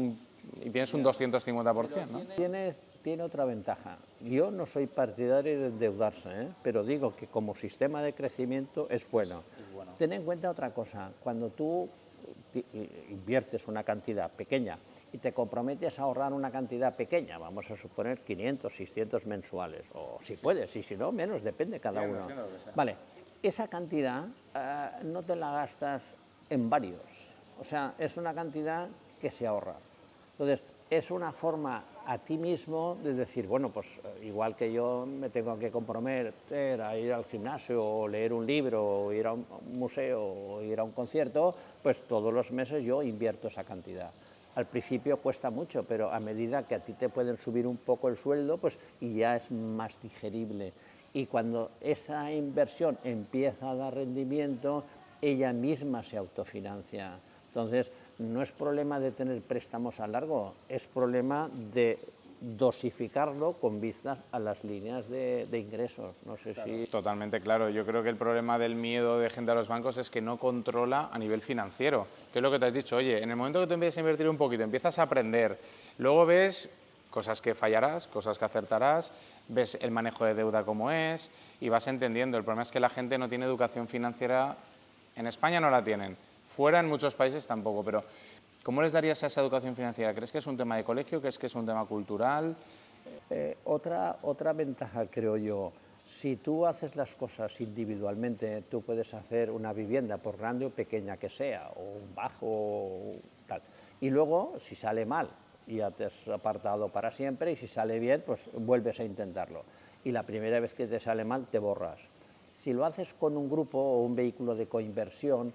y tienes un 250%, ¿no? Tiene otra ventaja. Yo no soy partidario de endeudarse, pero digo que como sistema de crecimiento es bueno. Ten en cuenta otra cosa, cuando tú inviertes una cantidad pequeña y te comprometes a ahorrar una cantidad pequeña, vamos a suponer 500, 600 mensuales, o si puedes, y si no, menos, depende cada uno. Vale, esa cantidad no te la gastas en varios, o sea, es una cantidad que se ahorra. Entonces, es una forma a ti mismo de decir, bueno, pues igual que yo me tengo que comprometer a ir al gimnasio o leer un libro o ir a un museo o ir a un concierto, pues todos los meses yo invierto esa cantidad. Al principio cuesta mucho, pero a medida que a ti te pueden subir un poco el sueldo, pues y ya es más digerible. Y cuando esa inversión empieza a dar rendimiento, ella misma se autofinancia. Entonces, no es problema de tener préstamos a largo, es problema de dosificarlo con vistas a las líneas de ingresos. No sé si... Totalmente claro. Yo creo que el problema del miedo de gente a los bancos es que no controla a nivel financiero. Que es lo que te has dicho, oye, en el momento que tú empiezas a invertir un poquito, empiezas a aprender, luego ves cosas que fallarás, cosas que acertarás, ves el manejo de deuda como es y vas entendiendo. El problema es que la gente no tiene educación financiera, en España no la tienen. Fuera, en muchos países tampoco, pero ¿cómo les darías esa educación financiera? ¿Crees que es un tema de colegio? ¿Crees que es un tema cultural? Otra ventaja, creo yo, si tú haces las cosas individualmente, tú puedes hacer una vivienda, por grande o pequeña que sea, o un bajo, o tal. Y luego, si sale mal, ya te has apartado para siempre, y si sale bien, pues vuelves a intentarlo. Y la primera vez que te sale mal, te borras. Si lo haces con un grupo o un vehículo de coinversión,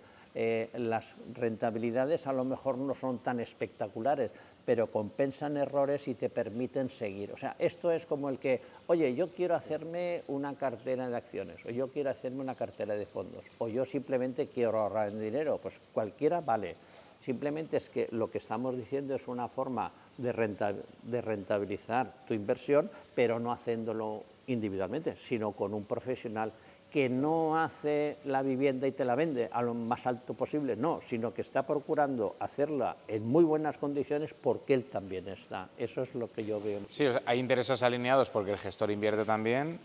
las rentabilidades a lo mejor no son tan espectaculares, pero compensan errores y te permiten seguir. O sea, esto es como el que, oye, yo quiero hacerme una cartera de acciones, o yo quiero hacerme una cartera de fondos, o yo simplemente quiero ahorrar dinero, pues cualquiera vale. Simplemente es que lo que estamos diciendo es una forma de rentabilizar tu inversión, pero no haciéndolo individualmente, sino con un profesional que no hace la vivienda y te la vende a lo más alto posible, no, sino que está procurando hacerla en muy buenas condiciones porque él también está. Eso es lo que yo veo. Sí, o sea, hay intereses alineados porque el gestor invierte también.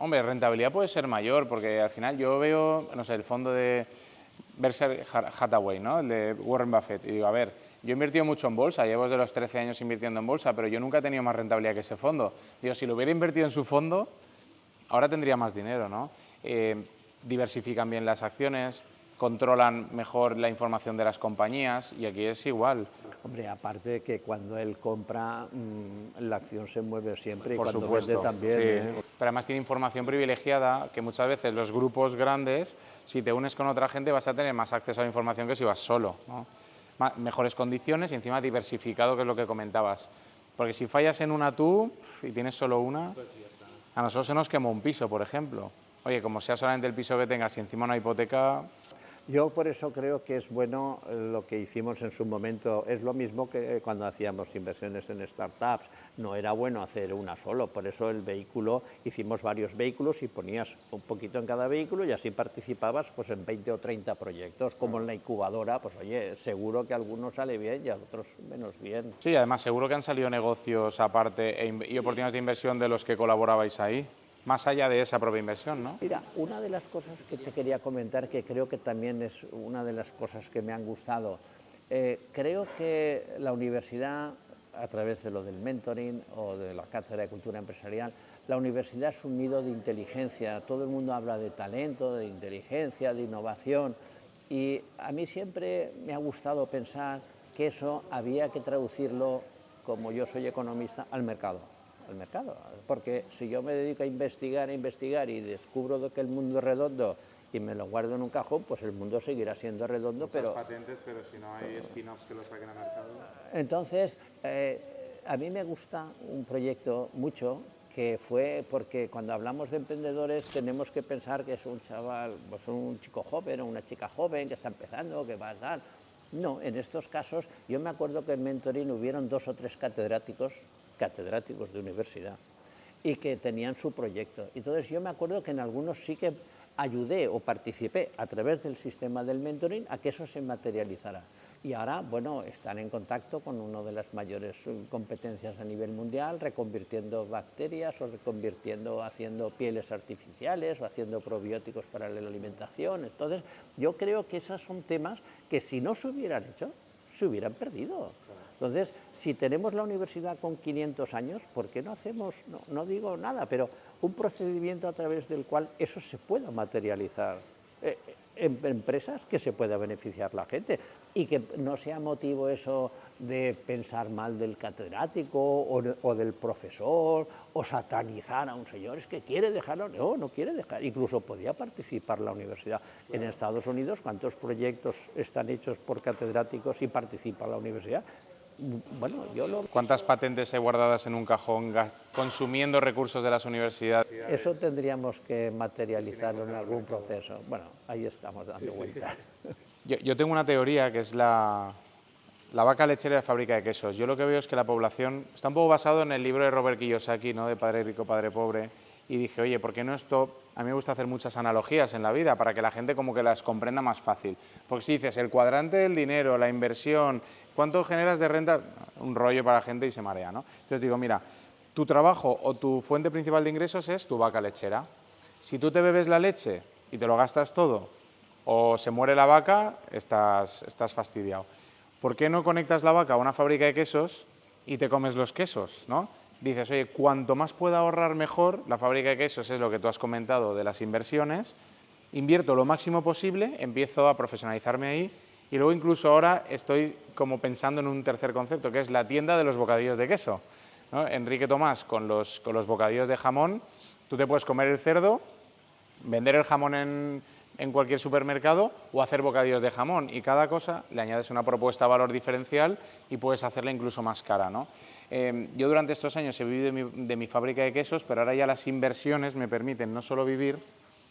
Hombre, rentabilidad puede ser mayor porque al final yo veo, no sé, el fondo de Berkshire Hathaway, ¿no? El de Warren Buffett, y digo, a ver, yo he invertido mucho en bolsa, llevo desde los 13 años invirtiendo en bolsa, pero yo nunca he tenido más rentabilidad que ese fondo. Digo, si lo hubiera invertido en su fondo, ahora tendría más dinero, ¿no? Diversifican bien las acciones, controlan mejor la información de las compañías y aquí es igual. Hombre, aparte de que cuando él compra, la acción se mueve siempre y Por cuando supuesto, vende también. sí. Pero además tiene información privilegiada que muchas veces los grupos grandes, si te unes con otra gente vas a tener más acceso a la información que si vas solo, ¿no? Mejores condiciones y encima diversificado, que es lo que comentabas. Porque si fallas en una tú y tienes solo una, a nosotros se nos quemó un piso, por ejemplo. Oye, como sea solamente el piso que tengas y encima una hipoteca... Yo por eso creo que es bueno lo que hicimos en su momento. Es lo mismo que cuando hacíamos inversiones en startups. No era bueno hacer una solo, por eso el vehículo, hicimos varios vehículos y ponías un poquito en cada vehículo y así participabas pues, en 20 o 30 proyectos. Como en la incubadora, pues oye, seguro que a algunos sale bien y a otros menos bien. Sí, además seguro que han salido negocios aparte y oportunidades de inversión de los que colaborabais ahí. Más allá de esa propia inversión, ¿no? Mira, una de las cosas que te quería comentar, que creo que también es una de las cosas que me han gustado, creo que la universidad, a través de lo del mentoring o de la cátedra de cultura empresarial, la universidad es un nido de inteligencia. Todo el mundo habla de talento, de inteligencia, de innovación, y a mí siempre me ha gustado pensar que eso había que traducirlo, como yo soy economista, al mercado, porque si yo me dedico a investigar y descubro que el mundo es redondo y me lo guardo en un cajón, pues el mundo seguirá siendo redondo. Muchas patentes, pero si no hay spin-offs que lo saquen al mercado. Entonces, a mí me gusta un proyecto mucho que fue porque cuando hablamos de emprendedores tenemos que pensar que es un chaval, pues un chico joven o una chica joven que está empezando, que va a dar. No, en estos casos yo me acuerdo que en Mentoring hubieron 2 o 3 catedráticos de universidad y que tenían su proyecto. Entonces yo me acuerdo que en algunos sí que ayudé o participé a través del sistema del mentoring a que eso se materializara. Y ahora, bueno, están en contacto con una de las mayores competencias a nivel mundial, reconvirtiendo bacterias o haciendo pieles artificiales o haciendo probióticos para la alimentación. Entonces, yo creo que esos son temas que si no se hubieran hecho, se hubieran perdido. Entonces, si tenemos la universidad con 500 años, ¿por qué no hacemos, no digo nada, pero un procedimiento a través del cual eso se pueda materializar en empresas, que se pueda beneficiar la gente y que no sea motivo eso de pensar mal del catedrático o del profesor o satanizar a un señor, es que quiere dejarlo, no quiere dejar, incluso podía participar la universidad. Claro. En Estados Unidos, ¿cuántos proyectos están hechos por catedráticos y participa la universidad? Bueno, ¿Cuántas patentes hay guardadas en un cajón consumiendo recursos de las universidades? Eso tendríamos que materializarlo en algún proceso. Bueno, ahí estamos dando vueltas. Yo tengo una teoría que es la vaca lechera y la fábrica de quesos. Yo lo que veo es que la población está un poco basado en el libro de Robert Kiyosaki, ¿no? De Padre Rico, Padre Pobre. Y dije, oye, ¿por qué no esto? A mí me gusta hacer muchas analogías en la vida para que la gente como que las comprenda más fácil. Porque si dices el cuadrante del dinero, la inversión, ¿cuánto generas de renta? Un rollo para la gente y se marea, ¿no? Entonces digo, mira, tu trabajo o tu fuente principal de ingresos es tu vaca lechera. Si tú te bebes la leche y te lo gastas todo, o se muere la vaca, estás fastidiado. ¿Por qué no conectas la vaca a una fábrica de quesos y te comes los quesos, ¿no? Dices, oye, cuanto más pueda ahorrar mejor, la fábrica de quesos es lo que tú has comentado de las inversiones, invierto lo máximo posible, empiezo a profesionalizarme ahí y luego incluso ahora estoy como pensando en un tercer concepto, que es la tienda de los bocadillos de queso, ¿no? Enrique Tomás con los bocadillos de jamón, tú te puedes comer el cerdo, vender el jamón en en cualquier supermercado o hacer bocadillos de jamón, y cada cosa le añades una propuesta de valor diferencial y puedes hacerla incluso más cara, ¿no? Yo durante estos años he vivido de mi fábrica de quesos, pero ahora ya las inversiones me permiten no solo vivir,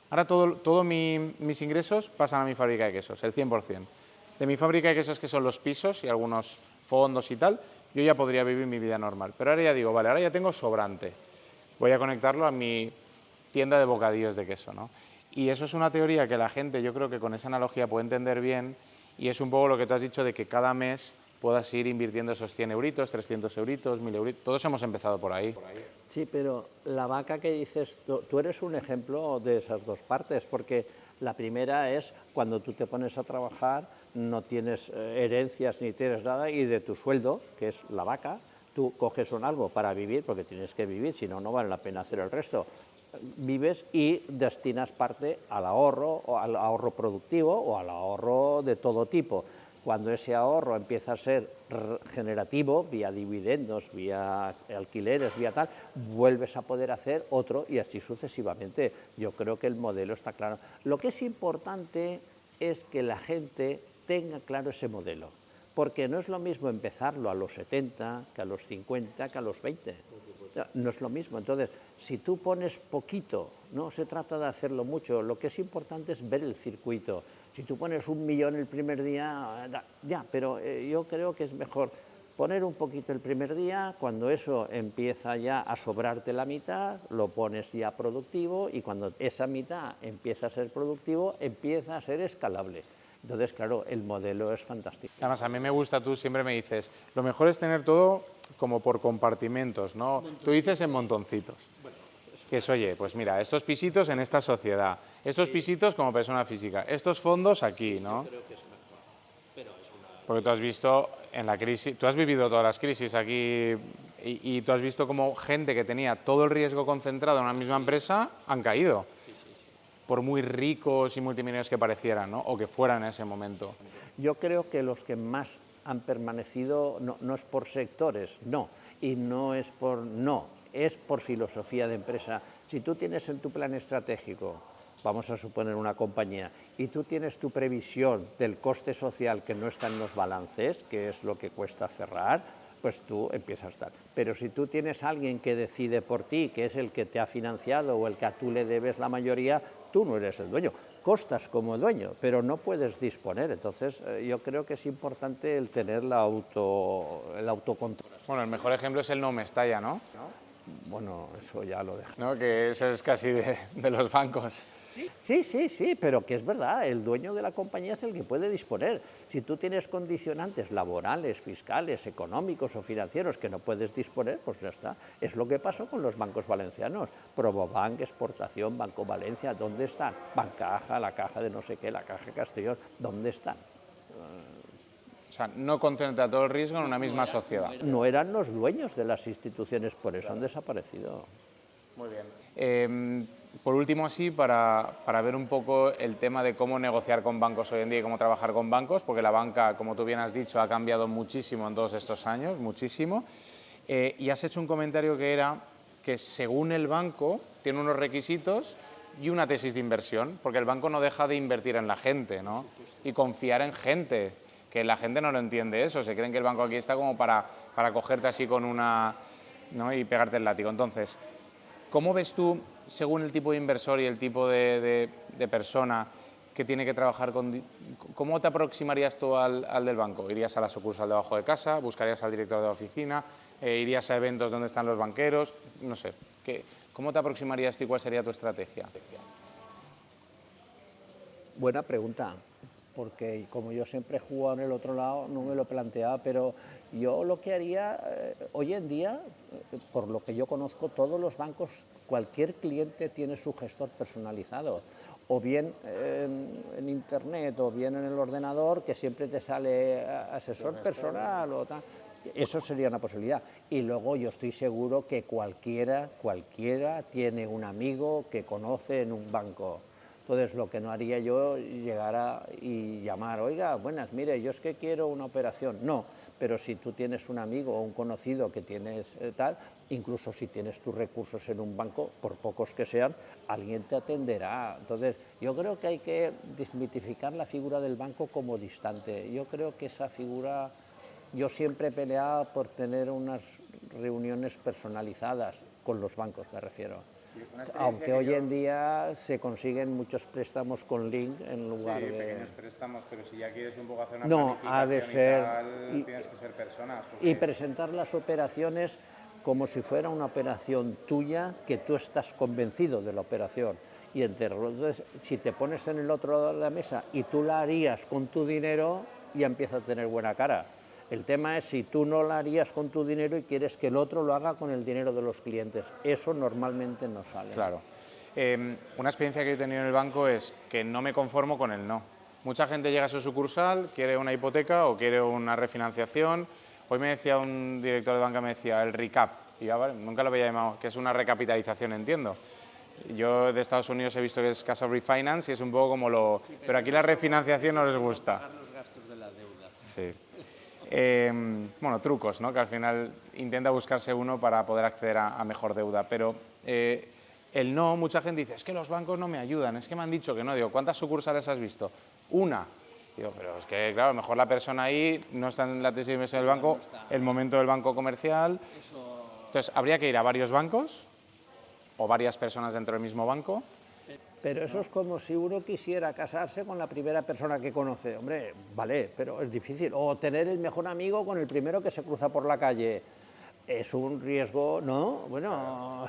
ahora todos mis ingresos pasan a mi fábrica de quesos, el 100%. De mi fábrica de quesos, que son los pisos y algunos fondos y tal, yo ya podría vivir mi vida normal, pero ahora ya digo, vale, ahora ya tengo sobrante, voy a conectarlo a mi tienda de bocadillos de queso, ¿no? Y eso es una teoría que la gente, yo creo que con esa analogía puede entender bien, y es un poco lo que tú has dicho de que cada mes puedas ir invirtiendo esos 100 euritos, 300 euritos, 1000 euritos, todos hemos empezado por ahí. Sí, pero la vaca que dices, tú eres un ejemplo de esas dos partes, porque la primera es cuando tú te pones a trabajar, no tienes herencias ni tienes nada, y de tu sueldo, que es la vaca, tú coges un algo para vivir, porque tienes que vivir, si no, no vale la pena hacer el resto. Vives y destinas parte al ahorro, o al ahorro productivo o al ahorro de todo tipo. Cuando ese ahorro empieza a ser generativo, vía dividendos, vía alquileres, vía tal, vuelves a poder hacer otro y así sucesivamente. Yo creo que el modelo está claro. Lo que es importante es que la gente tenga claro ese modelo, porque no es lo mismo empezarlo a los 70 que a los 50 que a los 20. No es lo mismo. Entonces, si tú pones poquito, no se trata de hacerlo mucho, lo que es importante es ver el circuito. Si tú pones 1 millón el primer día, ya, pero yo creo que es mejor poner un poquito el primer día, cuando eso empieza ya a sobrarte la mitad, lo pones ya productivo, y cuando esa mitad empieza a ser productivo, empieza a ser escalable. Entonces, claro, el modelo es fantástico. Además, a mí me gusta, tú siempre me dices, lo mejor es tener todo como por compartimentos, ¿no? Tú dices en montoncitos. Que es, oye, pues mira, estos pisitos en esta sociedad, estos pisitos como persona física, estos fondos aquí, ¿no? Porque tú has visto en la crisis, tú has vivido todas las crisis aquí, y tú has visto cómo gente que tenía todo el riesgo concentrado en una misma empresa han caído, por muy ricos y multimillonarios que parecieran, ¿no? O que fueran en ese momento. Yo creo que los que más han permanecido no es por sectores, no, y no es por es por filosofía de empresa. Si tú tienes en tu plan estratégico, vamos a suponer una compañía, y tú tienes tu previsión del coste social que no está en los balances, que es lo que cuesta cerrar, pues tú empiezas a estar. Pero si tú tienes a alguien que decide por ti, que es el que te ha financiado o el que a tú le debes la mayoría, tú no eres el dueño. Costas como dueño, pero no puedes disponer. Entonces, yo creo que es importante el tener el autocontrol. Bueno, el mejor ejemplo es el No Mestalla, ¿no? Bueno, eso ya lo dejo. ¿No? Que eso es casi de los bancos. Sí, pero que es verdad, el dueño de la compañía es el que puede disponer. Si tú tienes condicionantes laborales, fiscales, económicos o financieros que no puedes disponer, pues ya está. Es lo que pasó con los bancos valencianos. Promobank, Exportación, Banco Valencia, ¿dónde están? Bancaja, la Caja de no sé qué, la Caja Castellón, ¿dónde están? O sea, no concentra todo el riesgo en una misma sociedad. No eran los dueños de las instituciones, por eso han desaparecido. Muy bien. Por último, así, para ver un poco el tema de cómo negociar con bancos hoy en día y cómo trabajar con bancos, porque la banca, como tú bien has dicho, ha cambiado muchísimo en todos estos años, muchísimo, y has hecho un comentario que era que según el banco tiene unos requisitos y una tesis de inversión, porque el banco no deja de invertir en la gente, ¿no? Y confiar en gente, que la gente no lo entiende eso, se creen que el banco aquí está como para cogerte así con una, ¿no? Y pegarte el látigo. Entonces, ¿cómo ves tú, según el tipo de inversor y el tipo de persona que tiene que trabajar con... ¿Cómo te aproximarías tú al del banco? ¿Irías a la sucursal debajo de casa? ¿Buscarías al director de la oficina? ¿Irías a eventos donde están los banqueros? No sé. ¿Cómo te aproximarías tú y cuál sería tu estrategia? Buena pregunta, porque como yo siempre he jugado en el otro lado, no me lo planteaba, pero yo lo que haría, hoy en día, por lo que yo conozco, todos los bancos, cualquier cliente tiene su gestor personalizado, o bien en internet o bien en el ordenador, que siempre te sale asesor personal o tal. Eso sería una posibilidad. Y luego yo estoy seguro que cualquiera tiene un amigo que conoce en un banco. Entonces, lo que no haría yo, llegar y llamar, oiga, buenas, mire, yo es que quiero una operación. No, pero si tú tienes un amigo o un conocido que tienes tal, incluso si tienes tus recursos en un banco, por pocos que sean, alguien te atenderá. Entonces, yo creo que hay que desmitificar la figura del banco como distante. Yo creo que esa figura, yo siempre he peleado por tener unas reuniones personalizadas, con los bancos me refiero. Sí, aunque hoy en día se consiguen muchos préstamos con link en lugar de... pequeños préstamos, pero si ya quieres un poco hacer una No, ha de ser... y tal, tienes que ser personas. Porque... Y presentar las operaciones como si fuera una operación tuya, que tú estás convencido de la operación. Y entonces, si te pones en el otro lado de la mesa y tú la harías con tu dinero, ya empieza a tener buena cara. El tema es si tú no la harías con tu dinero y quieres que el otro lo haga con el dinero de los clientes. Eso normalmente no sale. Claro. Una experiencia que he tenido en el banco es que no me conformo con el no. Mucha gente llega a su sucursal, quiere una hipoteca o quiere una refinanciación. Hoy me decía un director de banca, me decía el recap. Y yo, vale, nunca lo había llamado, que es una recapitalización, entiendo. Yo de Estados Unidos he visto que es cash refinance y es un poco como lo... Pero aquí la refinanciación no les gusta. Pagar los gastos de la deuda. Sí. Bueno, trucos, ¿no? Que al final intenta buscarse uno para poder acceder a mejor deuda, pero el no, mucha gente dice, es que los bancos no me ayudan, es que me han dicho que no. Digo, ¿cuántas sucursales has visto? Una. Digo, pero es que, claro, a lo mejor la persona ahí no está en la tesis de inversión del banco, el momento del banco comercial. Entonces, habría que ir a varios bancos o varias personas dentro del mismo banco. Pero eso es como si uno quisiera casarse con la primera persona que conoce. Hombre, vale, pero es difícil. O tener el mejor amigo con el primero que se cruza por la calle. Es un riesgo, ¿no? Bueno...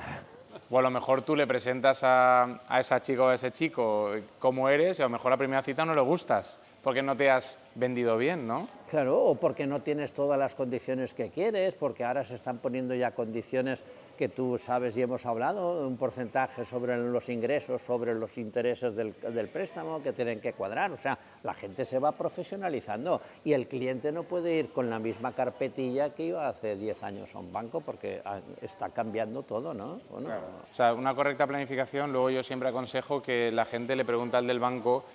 O a lo mejor tú le presentas a esa chica o a ese chico cómo eres y a lo mejor la primera cita no le gustas porque no te has vendido bien, ¿no? Claro, o porque no tienes todas las condiciones que quieres, porque ahora se están poniendo ya condiciones que tú sabes y hemos hablado, un porcentaje sobre los ingresos, sobre los intereses del préstamo que tienen que cuadrar. O sea, la gente se va profesionalizando y el cliente no puede ir con la misma carpetilla que iba hace 10 años a un banco porque está cambiando todo, ¿no? Bueno, claro. O sea, una correcta planificación, luego yo siempre aconsejo que la gente le pregunte al del banco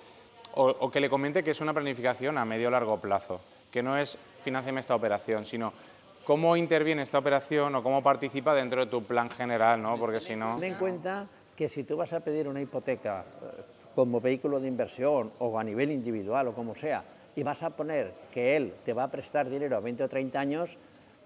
o que le comente que es una planificación a medio o largo plazo, que no es financiame esta operación, sino cómo interviene esta operación o cómo participa dentro de tu plan general, ¿no? Porque si no... Ten en cuenta que si tú vas a pedir una hipoteca como vehículo de inversión o a nivel individual o como sea, y vas a poner que él te va a prestar dinero a 20 o 30 años,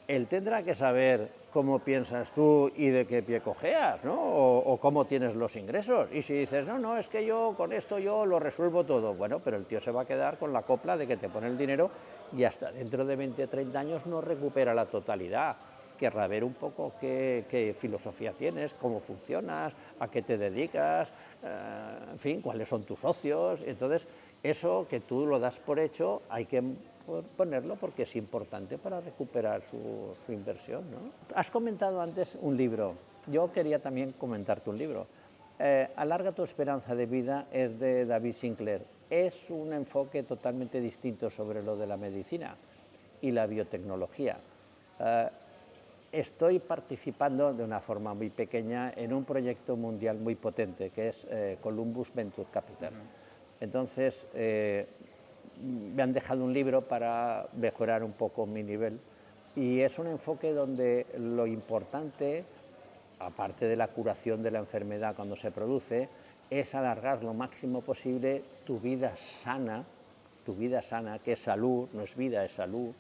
él tendrá que saber cómo piensas tú y de qué pie cojeas, ¿no? O cómo tienes los ingresos. Y si dices, no, no, es que yo con esto yo lo resuelvo todo, bueno, pero el tío se va a quedar con la copla de que te pone el dinero y hasta dentro de 20 o 30 años no recupera la totalidad. Querrá ver un poco qué filosofía tienes, cómo funcionas, a qué te dedicas, en fin, cuáles son tus socios. Entonces, eso que tú lo das por hecho, hay que ponerlo porque es importante para recuperar su inversión, ¿no? Has comentado antes un libro, yo quería también comentarte un libro. Alarga tu esperanza de vida es de David Sinclair. Es un enfoque totalmente distinto sobre lo de la medicina y la biotecnología. Estoy participando de una forma muy pequeña en un proyecto mundial muy potente que es Columbus Venture Capital. Entonces, me han dejado un libro para mejorar un poco mi nivel y es un enfoque donde lo importante, aparte de la curación de la enfermedad cuando se produce, es alargar lo máximo posible tu vida sana, que es salud, no es vida, es salud,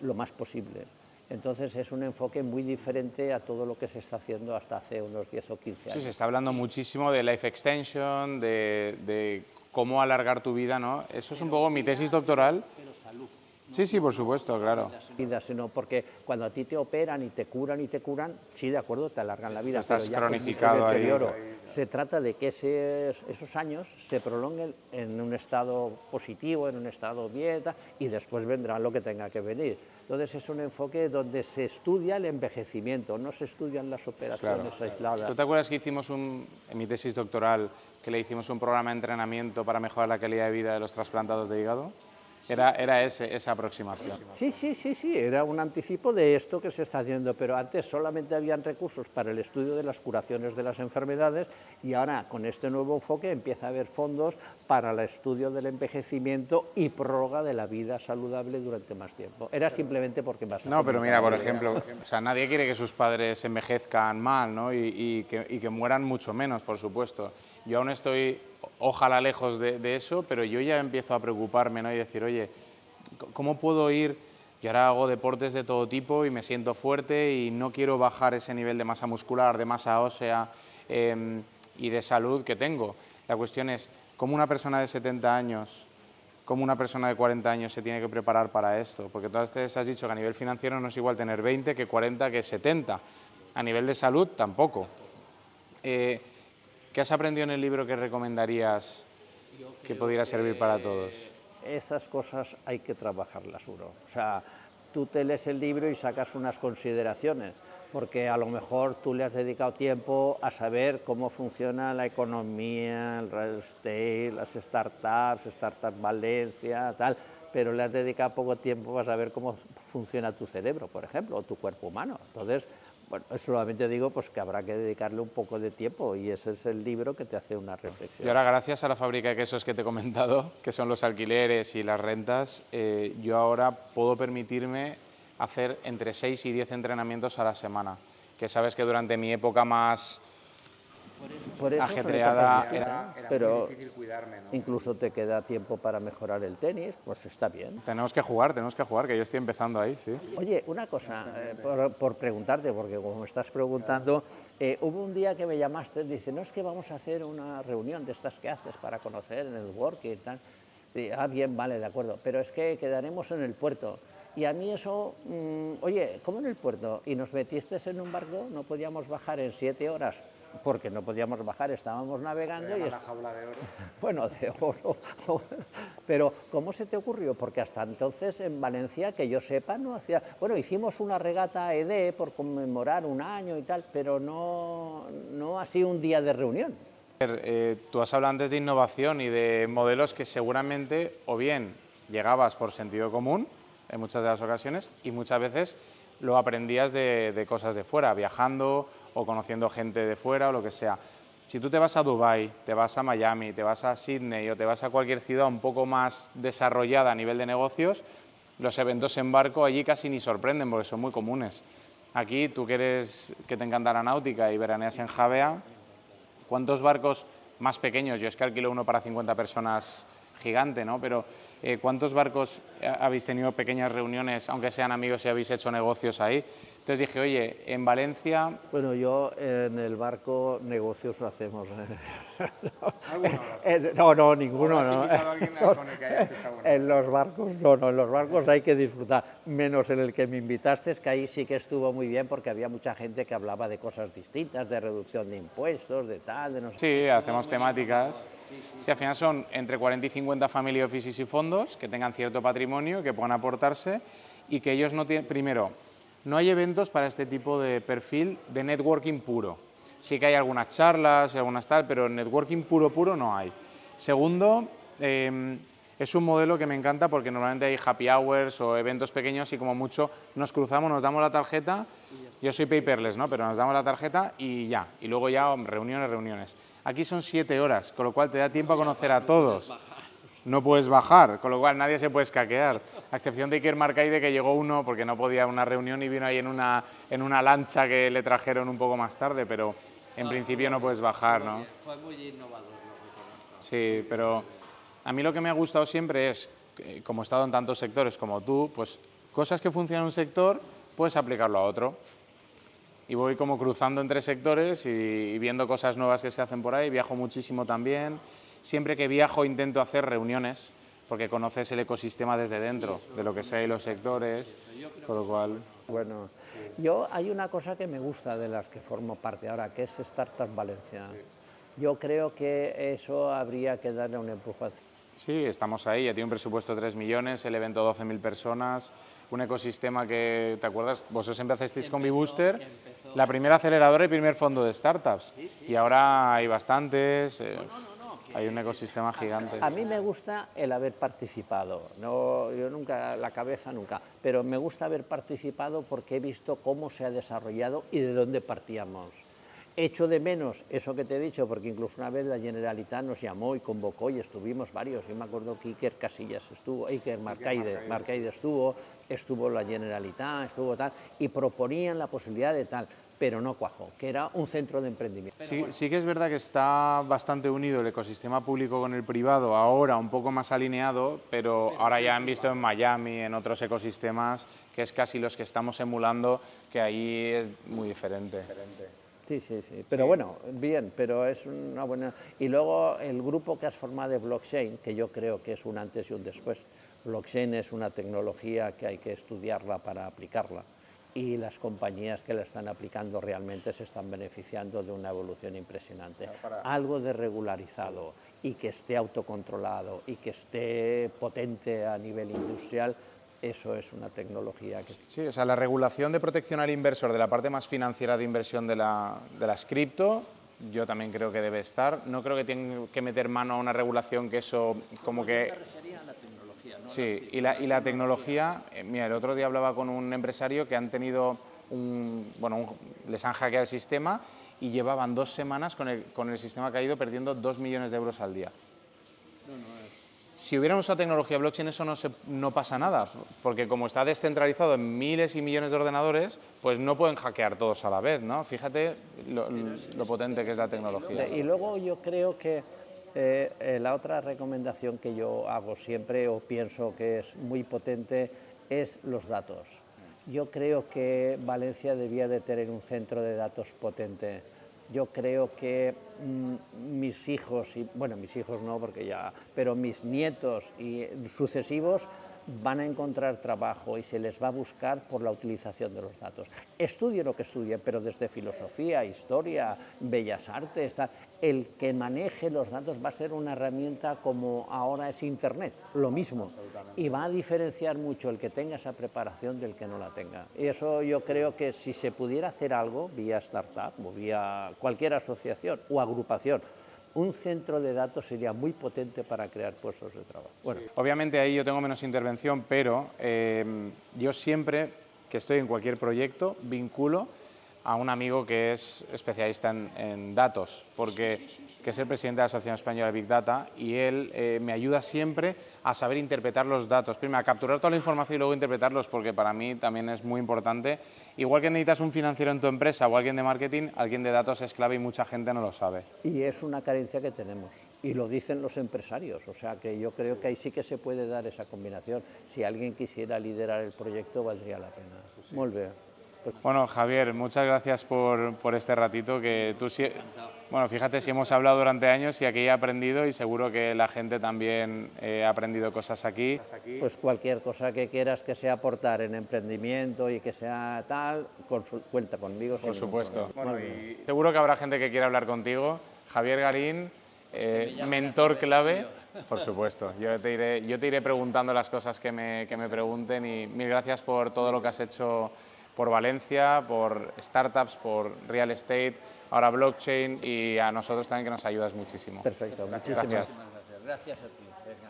lo más posible. Entonces es un enfoque muy diferente a todo lo que se está haciendo hasta hace unos 10 o 15 años. Sí, se está hablando muchísimo de life extension, de cómo alargar tu vida, ¿no? Eso es un poco mi tesis doctoral. Pero salud. Sí, sí, por supuesto, claro. Vida, sino porque cuando a ti te operan y te curan, sí, de acuerdo, te alargan la vida, estás pero ya cronificado con deterioro. ahí. Se trata de que esos años se prolonguen en un estado positivo, en un estado bien, y después vendrá lo que tenga que venir. Entonces es un enfoque donde se estudia el envejecimiento, no se estudian las operaciones aisladas. ¿Tú te acuerdas que hicimos en mi tesis doctoral, que le hicimos un programa de entrenamiento para mejorar la calidad de vida de los trasplantados de hígado? Era esa aproximación. Sí, era un anticipo de esto que se está haciendo, pero antes solamente habían recursos para el estudio de las curaciones de las enfermedades y ahora con este nuevo enfoque empieza a haber fondos para el estudio del envejecimiento y prórroga de la vida saludable durante más tiempo. Era simplemente porque más... No, pero mira, por ejemplo, o sea, nadie quiere que sus padres envejezcan mal, ¿no? y que mueran mucho menos, por supuesto. Yo aún estoy, ojalá, lejos de eso, pero yo ya empiezo a preocuparme, ¿no? Y decir, oye, ¿cómo puedo ir? Yo ahora hago deportes de todo tipo y me siento fuerte y no quiero bajar ese nivel de masa muscular, de masa ósea y de salud que tengo. La cuestión es, ¿cómo una persona de 70 años, cómo una persona de 40 años se tiene que preparar para esto? Porque todas ustedes has dicho que a nivel financiero no es igual tener 20 que 40 que 70. A nivel de salud, tampoco. ¿Qué has aprendido en el libro que recomendarías que pudiera servir para todos? Esas cosas hay que trabajarlas uno. O sea, tú te lees el libro y sacas unas consideraciones, porque a lo mejor tú le has dedicado tiempo a saber cómo funciona la economía, el real estate, las startups, Startup Valencia, tal, pero le has dedicado poco tiempo a saber cómo funciona tu cerebro, por ejemplo, o tu cuerpo humano. Entonces, bueno, solamente digo pues, que habrá que dedicarle un poco de tiempo y ese es el libro que te hace una reflexión. Y ahora, gracias a la fábrica de quesos que te he comentado, que son los alquileres y las rentas, yo ahora puedo permitirme hacer entre 6 y 10 entrenamientos a la semana, que sabes que durante mi época más Por eso ajetreada era pero muy difícil cuidarme, ¿no? Incluso te queda tiempo para mejorar el tenis, pues está bien. Tenemos que jugar, que yo estoy empezando ahí, sí. Oye, una cosa, por preguntarte, porque como me estás preguntando, hubo un día que me llamaste, dice, no, es que vamos a hacer una reunión de estas que haces para conocer en el networking y tal. Y, bien, vale, de acuerdo, pero es que quedaremos en el puerto. Y a mí eso, oye, ¿cómo en el puerto? ¿Y nos metiste en un barco? ¿No podíamos bajar en 7 horas? Porque no podíamos bajar, estábamos navegando y... la jaula de oro. Bueno, de oro. Pero, ¿cómo se te ocurrió? Porque hasta entonces en Valencia, que yo sepa, no hacía... Bueno, hicimos una regata ED por conmemorar un año y tal, pero no así un día de reunión. Tú has hablado antes de innovación y de modelos que seguramente o bien llegabas por sentido común en muchas de las ocasiones y muchas veces lo aprendías de cosas de fuera, viajando o conociendo gente de fuera o lo que sea. Si tú te vas a Dubái, te vas a Miami, te vas a Sydney o te vas a cualquier ciudad un poco más desarrollada a nivel de negocios, los eventos en barco allí casi ni sorprenden porque son muy comunes. Aquí, tú que te encanta la náutica y veraneas en Javea, ¿cuántos barcos más pequeños? Yo es que alquilo uno para 50 personas gigante, ¿no? Pero ¿cuántos barcos habéis tenido pequeñas reuniones, aunque sean amigos y habéis hecho negocios ahí? Entonces dije, oye, en Valencia... Bueno, yo en el barco negocios lo hacemos. No, ninguno. No. En los barcos no, en los barcos hay que disfrutar, menos en el que me invitaste, es que ahí sí que estuvo muy bien porque había mucha gente que hablaba de cosas distintas, de reducción de impuestos, de tal, de no sé. Sí, hacemos temáticas. Sí, al final son entre 40 y 50 family offices y fondos que tengan cierto patrimonio, que puedan aportarse y que ellos no tienen... Primero, no hay eventos para este tipo de perfil de networking puro. Sí que hay algunas charlas, algunas tal, pero networking puro no hay. Segundo, es un modelo que me encanta porque normalmente hay happy hours o eventos pequeños y como mucho nos cruzamos, nos damos la tarjeta, yo soy paperless, ¿no? Pero nos damos la tarjeta y ya, y luego ya reuniones. Aquí son 7 horas, con lo cual te da tiempo a conocer a todos. No puedes bajar, con lo cual nadie se puede escaquear, a excepción de Iker Marcaide, que llegó uno porque no podía una reunión y vino ahí en una lancha que le trajeron un poco más tarde, pero en principio no puedes bajar, ¿no? Fue muy innovador, lo reconozco. Sí, pero a mí lo que me ha gustado siempre es, como he estado en tantos sectores como tú, pues cosas que funcionan en un sector, puedes aplicarlo a otro. Y voy como cruzando entre sectores y viendo cosas nuevas que se hacen por ahí, viajo muchísimo también. Siempre que viajo intento hacer reuniones, porque conoces el ecosistema desde dentro, de lo que sea y los sectores, por lo cual... Bueno, hay una cosa que me gusta de las que formo parte ahora, que es Startup Valencia. Yo creo que eso habría que darle un empujón. Sí, estamos ahí, ya tiene un presupuesto de 3 millones, el evento 12.000 personas, un ecosistema que, ¿te acuerdas? Vosotros empezasteis con BeBooster, la primera aceleradora y primer fondo de startups, y ahora hay bastantes... hay un ecosistema gigante. A mí me gusta el haber participado, no, yo nunca, la cabeza nunca, pero me gusta haber participado porque he visto cómo se ha desarrollado y de dónde partíamos. Echo de menos eso que te he dicho, porque incluso una vez la Generalitat nos llamó y convocó y estuvimos varios. Yo me acuerdo que Iker Casillas estuvo, Iker Marcaide estuvo la Generalitat, estuvo tal, y proponían la posibilidad de tal, pero no cuajó, que era un centro de emprendimiento. Sí, sí que es verdad que está bastante unido el ecosistema público con el privado, ahora un poco más alineado, pero ahora ya han visto en Miami, en otros ecosistemas, que es casi los que estamos emulando, que ahí es muy diferente. Sí, sí, sí, pero bueno, bien, pero es una buena... Y luego el grupo que has formado de blockchain, que yo creo que es un antes y un después. Blockchain es una tecnología que hay que estudiarla para aplicarla y las compañías que la están aplicando realmente se están beneficiando de una evolución impresionante. Algo de regularizado y que esté autocontrolado y que esté potente a nivel industrial. Eso es una tecnología que... Sí, o sea, la regulación de protección al inversor de la parte más financiera de inversión de las cripto, yo también creo que debe estar. No creo que tenga que meter mano a una regulación que eso como que... Sí, y la tecnología, mira, el otro día hablaba con un empresario que han tenido les han hackeado el sistema y llevaban 2 semanas con el sistema caído perdiendo 2 millones de euros al día. Si hubieran usado tecnología blockchain eso no pasa nada, porque como está descentralizado en miles y millones de ordenadores, pues no pueden hackear todos a la vez, ¿no? Fíjate lo potente que es la tecnología. Y luego yo creo que la otra recomendación que yo hago siempre o pienso que es muy potente es los datos. Yo creo que Valencia debía de tener un centro de datos potente. Yo creo que mis hijos, bueno, mis hijos no, porque ya, pero mis nietos y sucesivos van a encontrar trabajo y se les va a buscar por la utilización de los datos. Estudien lo que estudien, pero desde filosofía, historia, bellas artes, tal, el que maneje los datos va a ser una herramienta como ahora es Internet, lo mismo, y va a diferenciar mucho el que tenga esa preparación del que no la tenga. Y eso yo creo que si se pudiera hacer algo vía startup o vía cualquier asociación o agrupación, un centro de datos sería muy potente para crear puestos de trabajo. Bueno. Obviamente ahí yo tengo menos intervención, pero yo siempre que estoy en cualquier proyecto vinculo a un amigo que es especialista en datos, que es el presidente de la Asociación Española de Big Data, y él me ayuda siempre a saber interpretar los datos. Primero, a capturar toda la información y luego interpretarlos, porque para mí también es muy importante. Igual que necesitas un financiero en tu empresa o alguien de marketing, alguien de datos es clave y mucha gente no lo sabe. Y es una carencia que tenemos, y lo dicen los empresarios, o sea que yo creo que ahí sí que se puede dar esa combinación. Si alguien quisiera liderar el proyecto, valdría la pena. Muy bien. Bueno, Javier, muchas gracias por este ratito, que tú sí... Bueno, fíjate, si hemos hablado durante años y aquí he aprendido y seguro que la gente también ha aprendido cosas aquí. Pues cualquier cosa que quieras que sea aportar en emprendimiento y que sea tal, cuenta conmigo. Por supuesto. Bueno, y seguro que habrá gente que quiera hablar contigo. Javier Garín, mentor clave. Por supuesto, yo te iré preguntando las cosas que me pregunten y mil gracias por todo lo que has hecho por Valencia, por startups, por real estate, ahora blockchain y a nosotros también que nos ayudas muchísimo. Perfecto, muchísimas gracias. Gracias a ti. Venga.